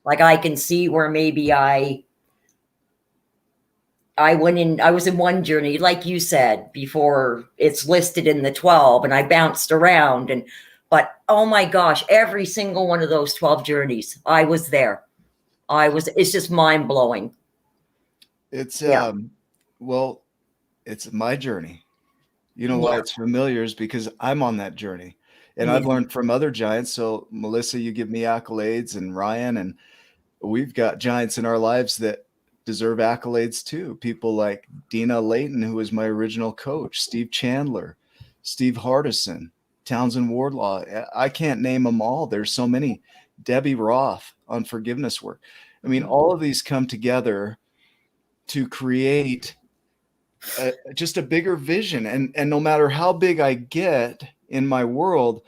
Like I can see where maybe I was in one journey, like you said, before it's listed in the 12, and I bounced around but oh my gosh, every single one of those 12 journeys, I was there. It's just mind blowing. It's Yeah. well, it's my journey. You know why it's familiar is because I'm on that journey, and I've learned from other giants. So Melissa, you give me accolades, and Ryan, and we've got giants in our lives that deserve accolades too. People like Dina Layton, who was my original coach, Steve Chandler, Steve Hardison, Townsend Wardlaw. I can't name them all. There's so many. Debbie Roth on forgiveness work. I mean, all of these come together to create just a bigger vision. And no matter how big I get in my world,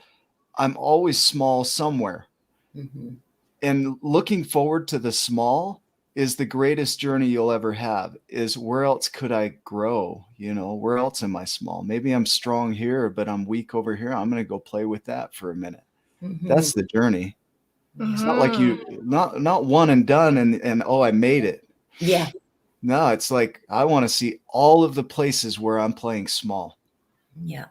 I'm always small somewhere. Mm-hmm. And looking forward to the small is the greatest journey you'll ever have. Is where else could I grow? You know, where else am I small? Maybe I'm strong here, but I'm weak over here. I'm going to go play with that for a minute. Mm-hmm. That's the journey. Mm-hmm. It's not like not one and done and oh, I made it. Yeah. No, it's like I want to see all of the places where I'm playing small. Yeah.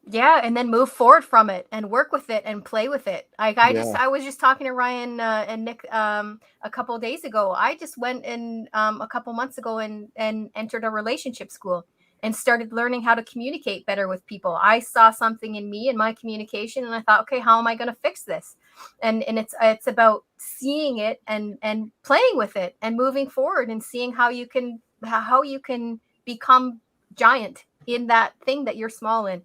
Yeah, and then move forward from it and work with it and play with it. Like I was just talking to Ryan and Nick a couple of days ago. I just went in a couple months ago and entered a relationship school and started learning how to communicate better with people. I saw something in me in my communication, and I thought, okay, how am I going to fix this? And it's about seeing it and playing with it and moving forward and seeing how you can become giant in that thing that you're small in.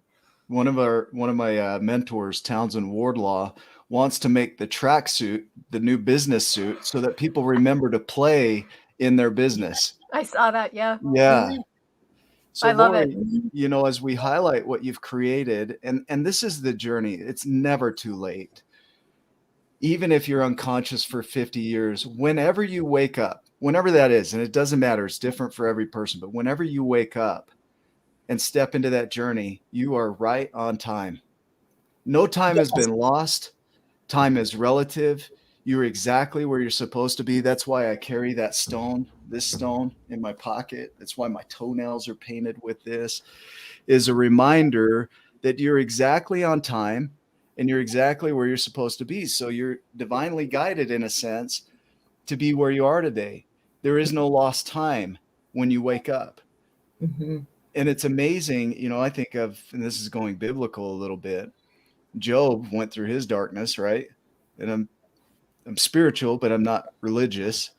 One of my mentors, Townsend Wardlaw, wants to make the tracksuit the new business suit so that people remember to play in their business. I saw that. Yeah. Yeah. So I love Lori, it. you know, as we highlight what you've created, and this is the journey, it's never too late. Even if you're unconscious for 50 years, whenever you wake up, whenever that is, and it doesn't matter, it's different for every person, but whenever you wake up and step into that journey, you are right on time. No time has been lost. Time is relative. You're exactly where you're supposed to be. That's why I carry that stone, this stone in my pocket. That's why my toenails are painted with this, is a reminder that you're exactly on time and you're exactly where you're supposed to be. So you're divinely guided in a sense to be where you are today. There is no lost time when you wake up. Mm-hmm. And it's amazing, you know, I think of, and this is going biblical a little bit, Job went through his darkness, right? And I'm spiritual, but I'm not religious.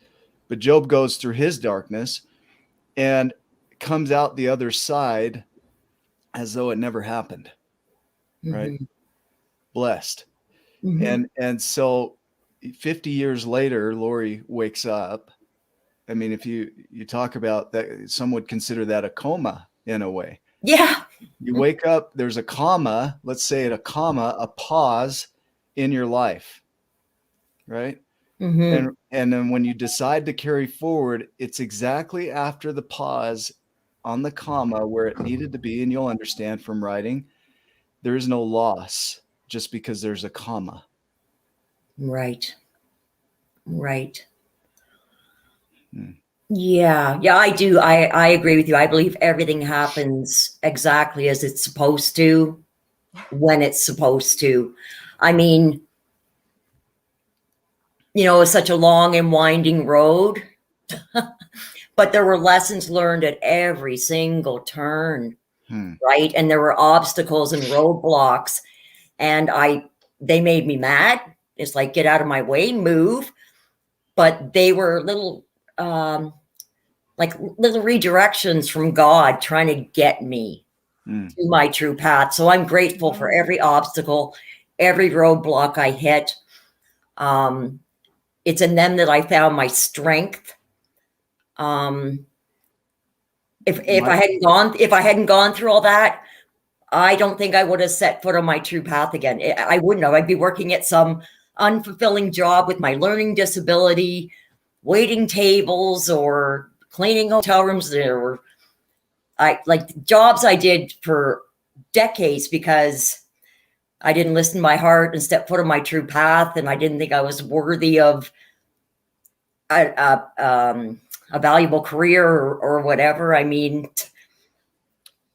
But Job goes through his darkness and comes out the other side as though it never happened, right? Mm-hmm. Blessed. Mm-hmm. And so 50 years later, Lori wakes up. I mean, if you talk about that, some would consider that a coma in a way. Yeah. You wake up, there's a comma, let's say it a comma, a pause in your life, right? Mhm. And then when you decide to carry forward, it's exactly after the pause on the comma where it needed to be, and you'll understand from writing, there is no loss just because there's a comma. Right. Right. Hmm. Yeah. Yeah, I do. I agree with you. I believe everything happens exactly as it's supposed to, when it's supposed to. I mean, it's such a long and winding road, but there were lessons learned at every single turn, right? And there were obstacles and roadblocks, and they made me mad. It's like, get out of my way, move. But they were little redirections from God trying to get me to my true path. So I'm grateful for every obstacle, every roadblock I hit. It's in them that I found my strength. If I hadn't gone through all that, I don't think I would have set foot on my true path again. I wouldn't have. I'd be working at some unfulfilling job with my learning disability, waiting tables or cleaning hotel rooms. There were jobs I did for decades because I didn't listen to my heart and step foot on my true path, and I didn't think I was worthy of a valuable career or whatever. I mean,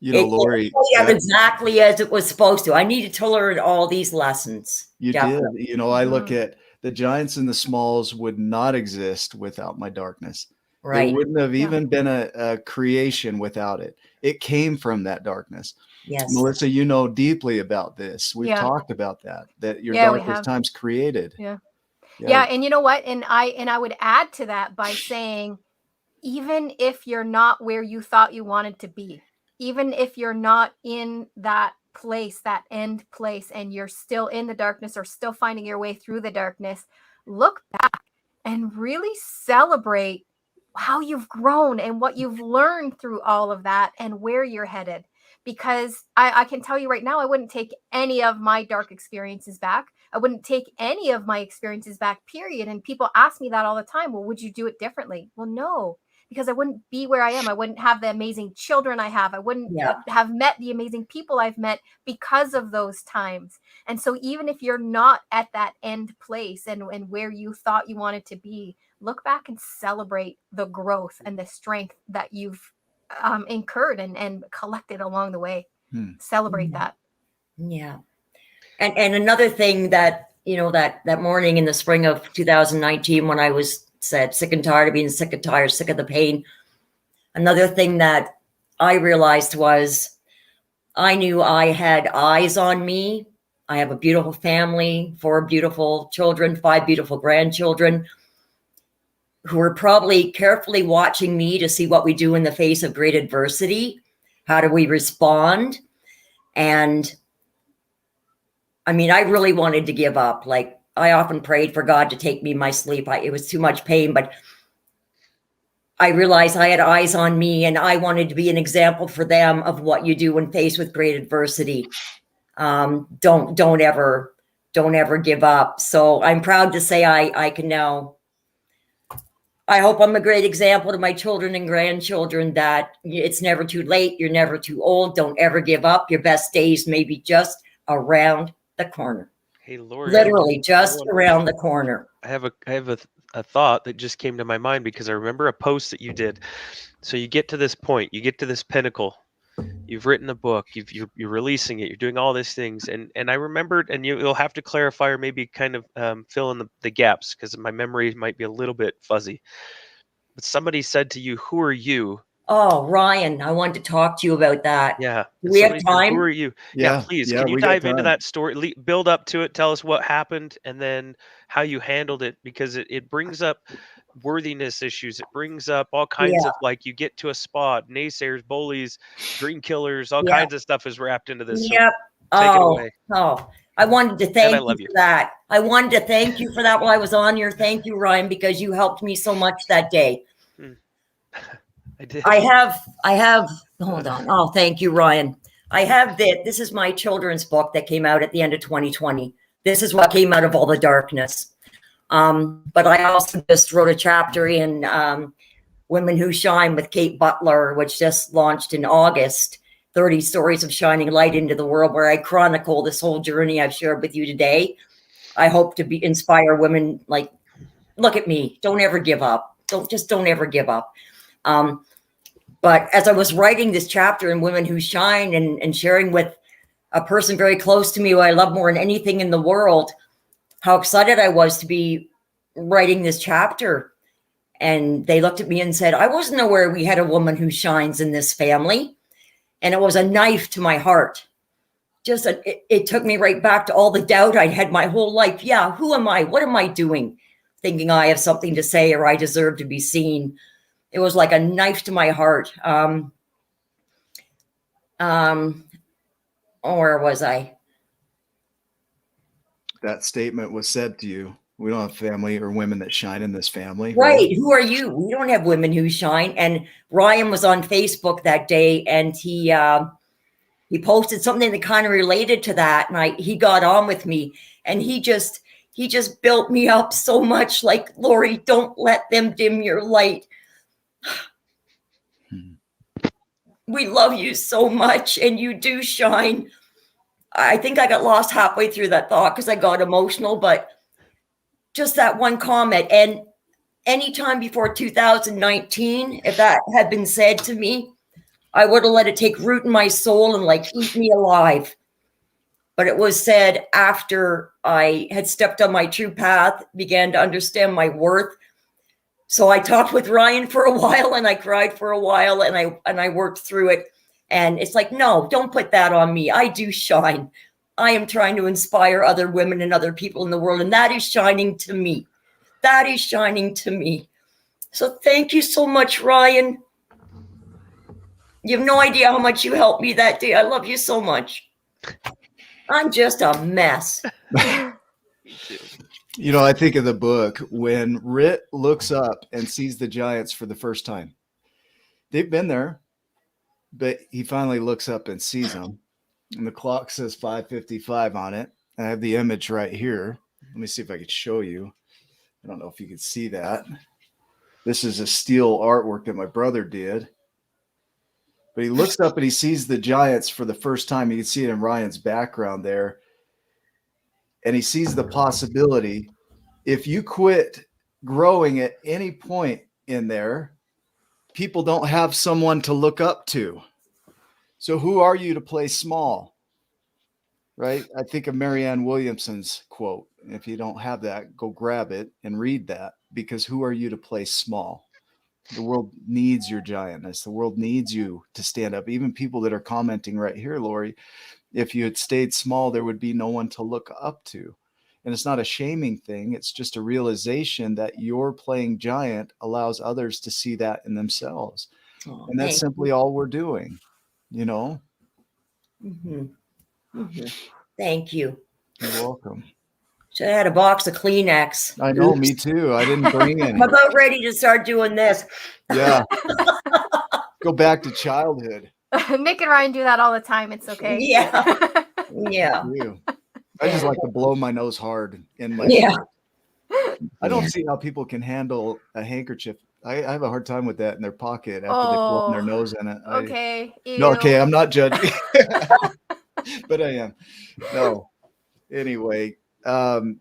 Lori, exactly as it was supposed to. I needed to learn all these lessons. You definitely did. I look at the giants and the smalls would not exist without my darkness. Right. It wouldn't have even been a creation without it. It came from that darkness. Yes. Melissa, you know deeply about this. We've talked about that your darkest times created. Yeah. And you know what? And I would add to that by saying, even if you're not where you thought you wanted to be, even if you're not in that place, that end place, and you're still in the darkness or still finding your way through the darkness, look back and really celebrate how you've grown and what you've learned through all of that and where you're headed. Because I can tell you right now, I wouldn't take any of my dark experiences back. I wouldn't take any of my experiences back, period. And people ask me that all the time. Well, would you do it differently? Well, no, because I wouldn't be where I am. I wouldn't have the amazing children I have. I wouldn't have met the amazing people I've met because of those times. And so even if you're not at that end place and where you thought you wanted to be, look back and celebrate the growth and the strength that you've incurred and collected along the way. Celebrate that. Yeah. And another thing that, that morning in the spring of 2019, when I was said sick and tired of being sick and tired, sick of the pain, another thing that I realized was I knew I had eyes on me. I have a beautiful family, 4 beautiful children, 5 beautiful grandchildren, who are probably carefully watching me to see what we do in the face of great adversity. How do we respond? And I mean, I really wanted to give up. Like, I often prayed for God to take me in my sleep. It was too much pain, but I realized I had eyes on me, and I wanted to be an example for them of what you do when faced with great adversity. Don't ever give up. So I'm proud to say I can now. I hope I'm a great example to my children and grandchildren that it's never too late. You're never too old. Don't ever give up. Your best days may be just around the corner. Hey, Lori, literally just around the corner. I have a thought that just came to my mind because I remember a post that you did. So you get to this point, you get to this pinnacle. You've written a book, you're releasing it, you're doing all these things, and I remembered, and you'll have to clarify or maybe kind of fill in the gaps because my memory might be a little bit fuzzy. But somebody said to you, "Who are you?" Oh, Ryan, I wanted to talk to you about that. Yeah. Do we have time? Said, who are you? Yeah, please. Can you dive into that story? Build up to it. Tell us what happened and then how you handled it, because it brings up worthiness issues. It brings up all kinds of, like, you get to a spot, naysayers, bullies, dream killers, all kinds of stuff is wrapped into this. Yep. So take it away. Oh, I wanted to thank you for that. I wanted to thank you for that while I was on here. Thank you, Ryan, because you helped me so much that day. I did. I have, hold on. Oh, thank you, Ryan. I have this is my children's book that came out at the end of 2020. This is what came out of all the darkness. But I also just wrote a chapter in Women Who Shine with Kate Butler, which just launched in August. 30 stories of shining light into the world, where I chronicle this whole journey I've shared with you today. I hope to inspire women like, look at me, don't ever give up. Don't ever give up. But as I was writing this chapter in Women Who Shine and sharing with a person very close to me who I love more than anything in the world, how excited I was to be writing this chapter. And they looked at me and said, I wasn't aware we had a woman who shines in this family. And it was a knife to my heart. It took me right back to all the doubt I'd had my whole life. Yeah, who am I? What am I doing? Thinking I have something to say or I deserve to be seen. It was like a knife to my heart. Where was I? That statement was said to you. We don't have family or women that shine in this family. Right. Who are you? We don't have women who shine. And Ryan was on Facebook that day, and he posted something that kind of related to that. And he got on with me, and he just built me up so much. Like, Lori, don't let them dim your light. We love you so much, and you do shine. I think I got lost halfway through that thought because I got emotional, but just that one comment. And anytime before 2019, if that had been said to me, I would have let it take root in my soul and like eat me alive. But it was said after I had stepped on my true path, began to understand my worth. So I talked with Ryan for a while, and I cried for a while, and I worked through it. And it's like, no, don't put that on me. I do shine. I am trying to inspire other women and other people in the world, and that is shining to me. That is shining to me. So thank you so much, Ryan. You have no idea how much you helped me that day. I love you so much. I'm just a mess. You know, I think of the book when Rit looks up and sees the giants for the first time. They've been there, but he finally looks up and sees them. And the clock says 5:55 on it. I have the image right here. Let me see if I could show you. I don't know if you can see that. This is a steel artwork that my brother did. But he looks up and he sees the giants for the first time. You can see it in Ryan's background there. And he sees the possibility, if you quit growing at any point in there, people don't have someone to look up to. So who are you to play small? Right? I think of Marianne Williamson's quote. If you don't have that, go grab it and read that, because who are you to play small? The world needs your giantness. The world needs you to stand up. Even people that are commenting right here, Lori, if you had stayed small, there would be no one to look up to. And it's not a shaming thing. It's just a realization that your playing giant allows others to see that in themselves. Oh, and that's simply all we're doing, you know? Mm-hmm. Mm-hmm. Thank you. You're welcome. Should have had a box of Kleenex. I know, me too. I didn't bring any. I'm about ready to start doing this. Yeah. Go back to childhood. Nick and Ryan do that all the time. It's okay. Yeah. Yeah. I just like to blow my nose hard in my shirt. I don't see how people can handle a handkerchief. I have a hard time with that in their pocket after they blow their nose in it. Okay. No, okay, I'm not judging. But I am. No. Anyway,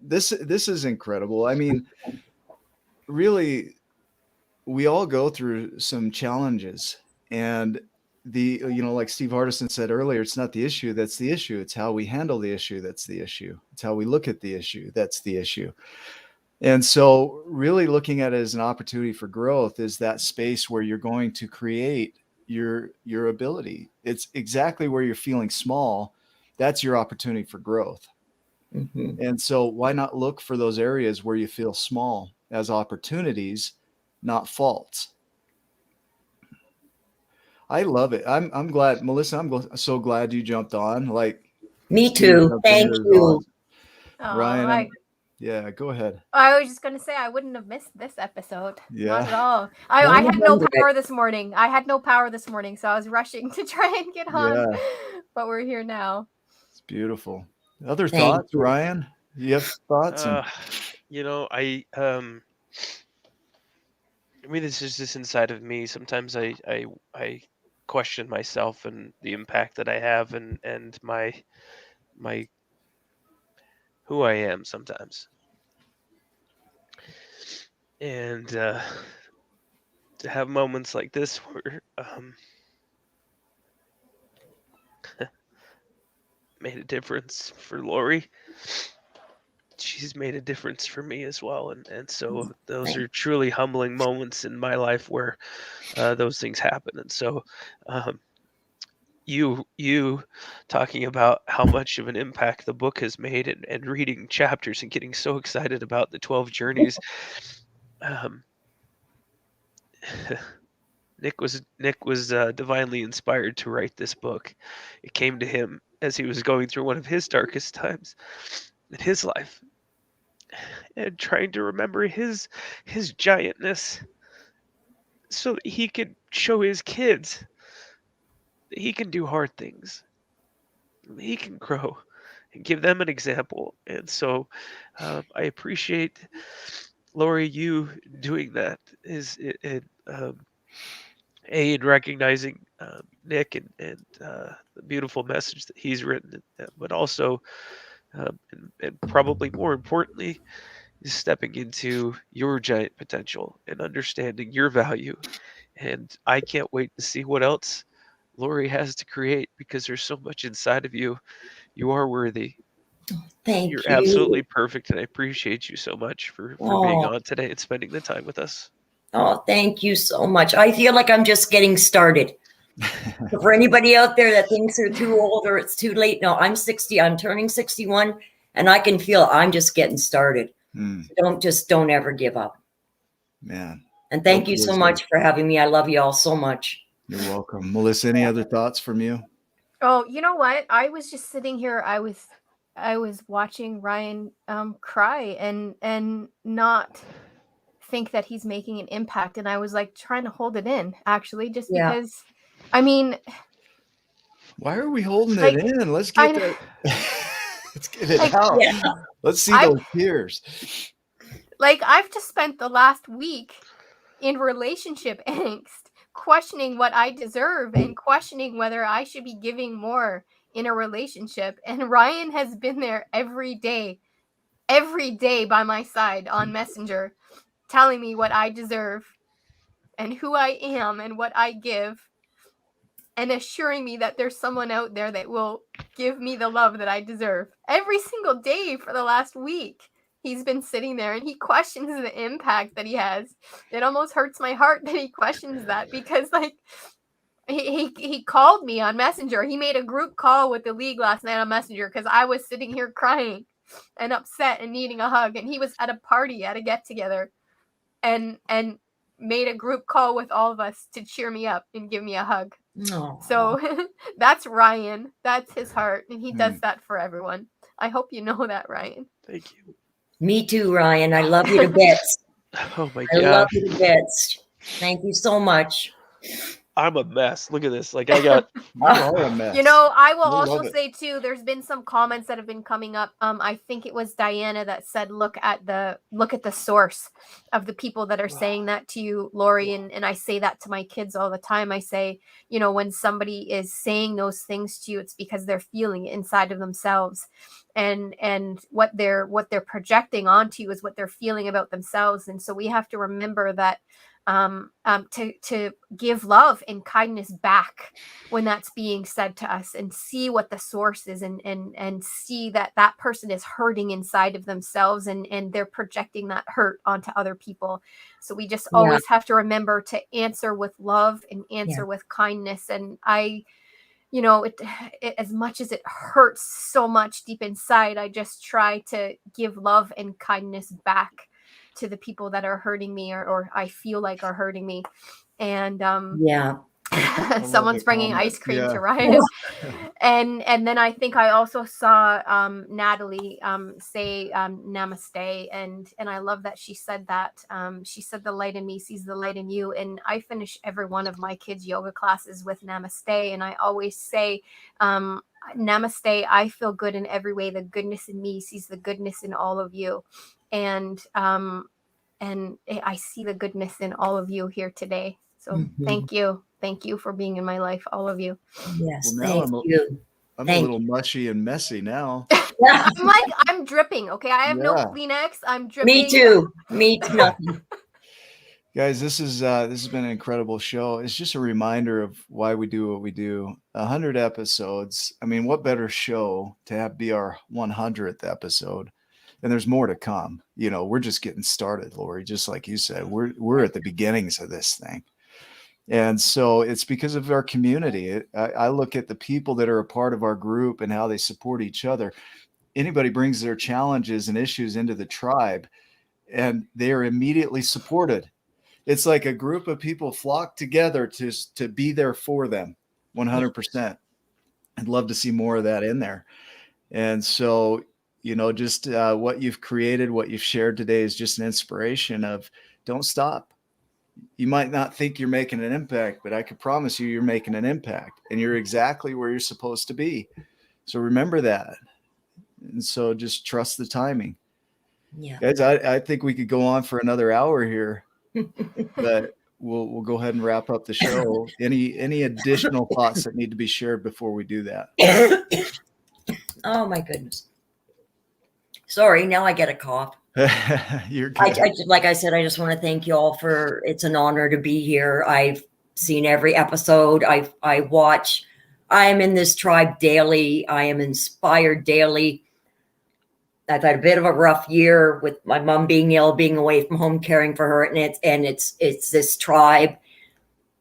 this is incredible. I mean, really, we all go through some challenges, and like Steve Hardison said earlier, it's not the issue that's the issue. It's how we handle the issue that's the issue. It's how we look at the issue that's the issue. And so really looking at it as an opportunity for growth is that space where you're going to create your ability. It's exactly where you're feeling small. That's your opportunity for growth. Mm-hmm. And so why not look for those areas where you feel small as opportunities, not faults? I love it. I'm glad, Melissa, I'm so glad you jumped on. Like, me too. Thank you. Ryan, yeah, go ahead. I was just going to say, I wouldn't have missed this episode. Yeah. Not at all. I had no power this morning. So I was rushing to try and get on. Yeah. But we're here now. It's beautiful. Other thoughts, Ryan? You have thoughts? I mean, this is just inside of me. Sometimes I question myself and the impact that I have, and my who I am sometimes. And to have moments like this where made a difference for Lori, she's made a difference for me as well. And so those are truly humbling moments in my life where those things happen. And so um, you talking about how much of an impact the book has made, and reading chapters and getting so excited about the 12 journeys. um, Nick was divinely inspired to write this book. It came to him as he was going through one of his darkest times in his life, and trying to remember his giantness, so that he could show his kids that he can do hard things, he can grow, and give them an example. And so I appreciate, Lori, you doing that. Is it, in recognizing Nick, and the beautiful message that he's written, but also, and probably more importantly, is stepping into your giant potential and understanding your value. And I can't wait to see what else Lori has to create, because there's so much inside of you. You are worthy. You're Thank absolutely you. perfect, and I appreciate you so much for being Oh, on today and spending the time with us. oh, thank you so much. I feel like I'm just getting started. So for anybody out there that thinks they're too old or it's too late, no, I'm 60. I'm turning 61, and I can feel I'm just getting started. Don't ever give up. Man. And thank you so much for having me. I love you all so much. You're welcome. Melissa, any other thoughts from you? Oh, you know what? I was just sitting here. I was watching Ryan cry and not think that he's making an impact, and I was like trying to hold it in, actually, just Yeah. because. I mean, Why are we holding like, it in? Let's get that. Let's get it like, out. Yeah. Let's see I've those tears. like I've just spent the last week in relationship angst, questioning what I deserve and questioning whether I should be giving more in a relationship. And Ryan has been there every day by my side on Messenger, telling me what I deserve and who I am and what I give, and assuring me that there's someone out there that will give me the love that I deserve. Every single day for the last week, he's been sitting there and he questions the impact that he has. It almost hurts my heart that he questions that, because like he called me on Messenger. He made a group call with the league last night on Messenger because I was sitting here crying and upset and needing a hug, and he was at a party at a get together and made a group call with all of us to cheer me up and give me a hug. Aww. So that's Ryan. That's his heart, and he does that for everyone. I hope you know that, Ryan. Thank you. Me too, Ryan. I love you to bits. Oh my I love gosh, you to bits. Thank you so much. I'm a mess. Look at this. Like, I got You are a mess. You know, I will We love also it. say too, there's been some comments that have been coming up. I think it was Diana that said, look at the source of the people that are saying that to you, Lori. And I say that to my kids all the time. I say, you know, when somebody is saying those things to you, it's because they're feeling it inside of themselves. And what they're projecting onto you is what they're feeling about themselves. And so we have to remember that to give love and kindness back when that's being said to us, and see what the source is, and see that that person is hurting inside of themselves, and they're projecting that hurt onto other people. So we just always have to remember to answer with love and answer with kindness. And you know, it as much as it hurts so much deep inside, I just try to give love and kindness back to the people that are hurting me, or I feel like are hurting me. And someone's bringing ice cream to Ryan. And then I think I also saw Natalie say namaste, and I love that she said that. She said the light in me sees the light in you, and I finish every one of my kids' yoga classes with namaste, and I always say namaste, I feel good in every way. The goodness in me sees the goodness in all of you. and I see the goodness in all of you here today. So thank you for being in my life, all of you. Yes, Well, now thank you. I'm a little mushy and messy now. I'm dripping. Okay, I have no Kleenex. I'm dripping. Me too. Me too. Guys, this has been an incredible show. It's just a reminder of why we do what we do. 100 episodes. I mean, what better show to have be our 100th episode? And there's more to come. You know, we're just getting started, Lori. Just like you said, we're at the beginnings of this thing. And so it's because of our community. I look at the people that are a part of our group and how they support each other. Anybody brings their challenges and issues into the tribe, and they are immediately supported. It's like a group of people flock together to be there for them 100%. I'd love to see more of that in there. And so, you know, just what you've created, what you've shared today is just an inspiration of don't stop. You might not think you're making an impact, but I can promise you you're making an impact and you're exactly where you're supposed to be. So remember that. And so just trust the timing. Yeah. Guys, I think we could go on for another hour here. But we'll go ahead and wrap up the show. Any additional thoughts that need to be shared before we do that? Oh my goodness. Sorry, now I get a cough. You're good. Like I said, I just want to thank you all it's an honor to be here. I've seen every episode. I watch. I am in this tribe daily. I am inspired daily. I've had a bit of a rough year with my mom being ill, being away from home, caring for her. And it's this tribe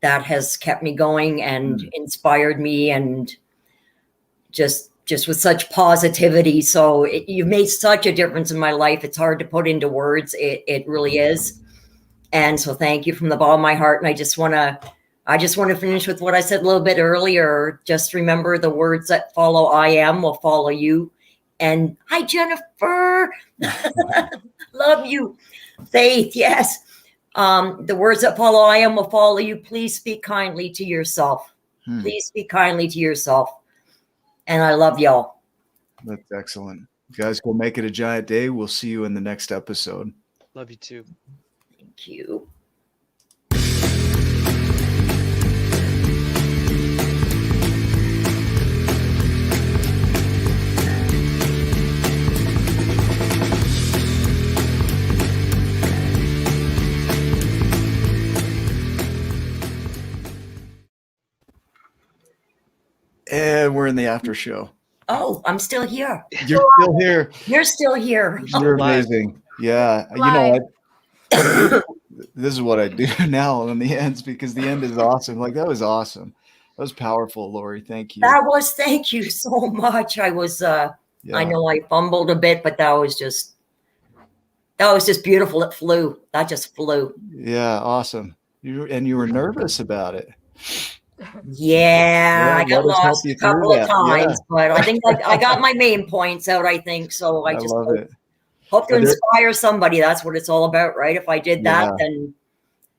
that has kept me going and inspired me, and just with such positivity. So you've made such a difference in my life. It's hard to put into words. It really is. And so thank you from the bottom of my heart. And I just want to finish with what I said a little bit earlier. Just remember the words that follow I am will follow you. And hi, Jennifer. Love you. Faith, yes. The words that follow I am will follow you. Please speak kindly to yourself. Please speak kindly to yourself. And I love y'all. That's excellent. You guys, go make it a giant day. We'll see you in the next episode. Love you too. Thank you. And we're in the after show. Oh, I'm still here. You're still here. You're still here. You're amazing. Yeah. Live. You know, this is what I do now on the ends, because the end is awesome. Like, that was awesome. That was powerful, Lori. Thank you. Thank you so much. I know I fumbled a bit, but that was just beautiful. It flew. That just flew. Yeah. Awesome. You were nervous about it. Yeah, I got lost a couple of times, but I think I got my main points out, I think. So I just hope to inspire somebody. That's what it's all about, right? If I did that, then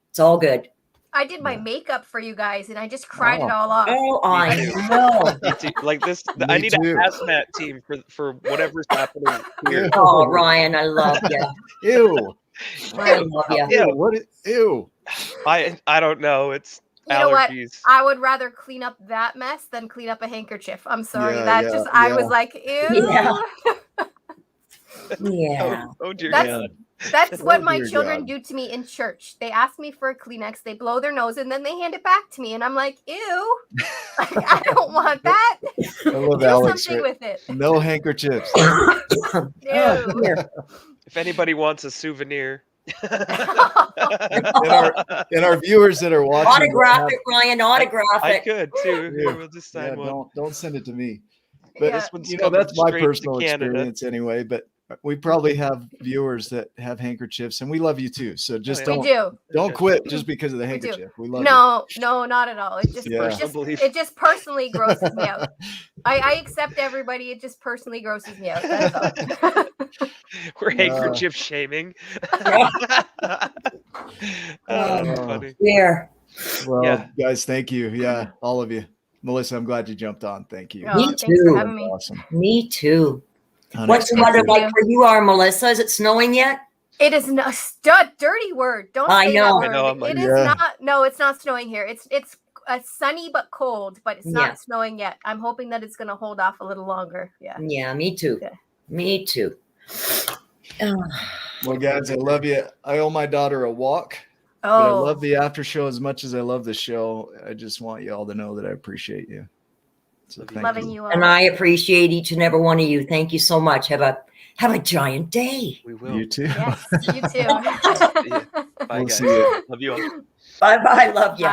it's all good. I did my makeup for you guys, and I just cried it all off. Oh, I know. Like this, I need a hazmat team for whatever's happening here. Oh, Ryan, I love you. Ew. I love you. Ew. What? Ew. I don't know. It's you know what? I would rather clean up that mess than clean up a handkerchief. I'm sorry. I was like, ew. Yeah. Oh dear God. That's what my children do to me in church. They ask me for a Kleenex, they blow their nose, and then they hand it back to me. And I'm like, ew. I don't want that. I love do Alex. something with it. No handkerchiefs. Ew. If anybody wants a souvenir. and our viewers that are watching, autograph it, Ryan. Autograph it. I could too. Yeah, we'll just sign one. Don't send it to me. But this one's that's my personal experience anyway. But we probably have viewers that have handkerchiefs, and we love you too. So just don't quit just because of the handkerchief. We love you. No, not at all. It just personally grosses me out. I accept everybody. It just personally grosses me out. That's all. We're handkerchief shaming. Funny. Yeah. Well, guys, thank you. Yeah, all of you. Melissa, I'm glad you jumped on. Thank you. Me too. Awesome. Me too. 100%. What's the weather like where you are, Melissa? Is it snowing yet? It is not a dirty word. Don't I say know. that I know, word. I'm like, It is Yeah. not. No, it's not snowing here. It's sunny but cold, but it's not snowing yet. I'm hoping that it's gonna hold off a little longer. Yeah. Yeah, me too. Yeah. Me too. Oh, Well, guys, I love you. I owe my daughter a walk, but I Oh, love the after show as much as I love the show. I just want you all to know that I appreciate you. So thank loving you. you all. and I appreciate each and every one of you. Thank you so much. Have a giant day. we will. You too. Yes, you too. Yeah. Bye, We'll guys. see you. Love you all. Bye bye. Love you.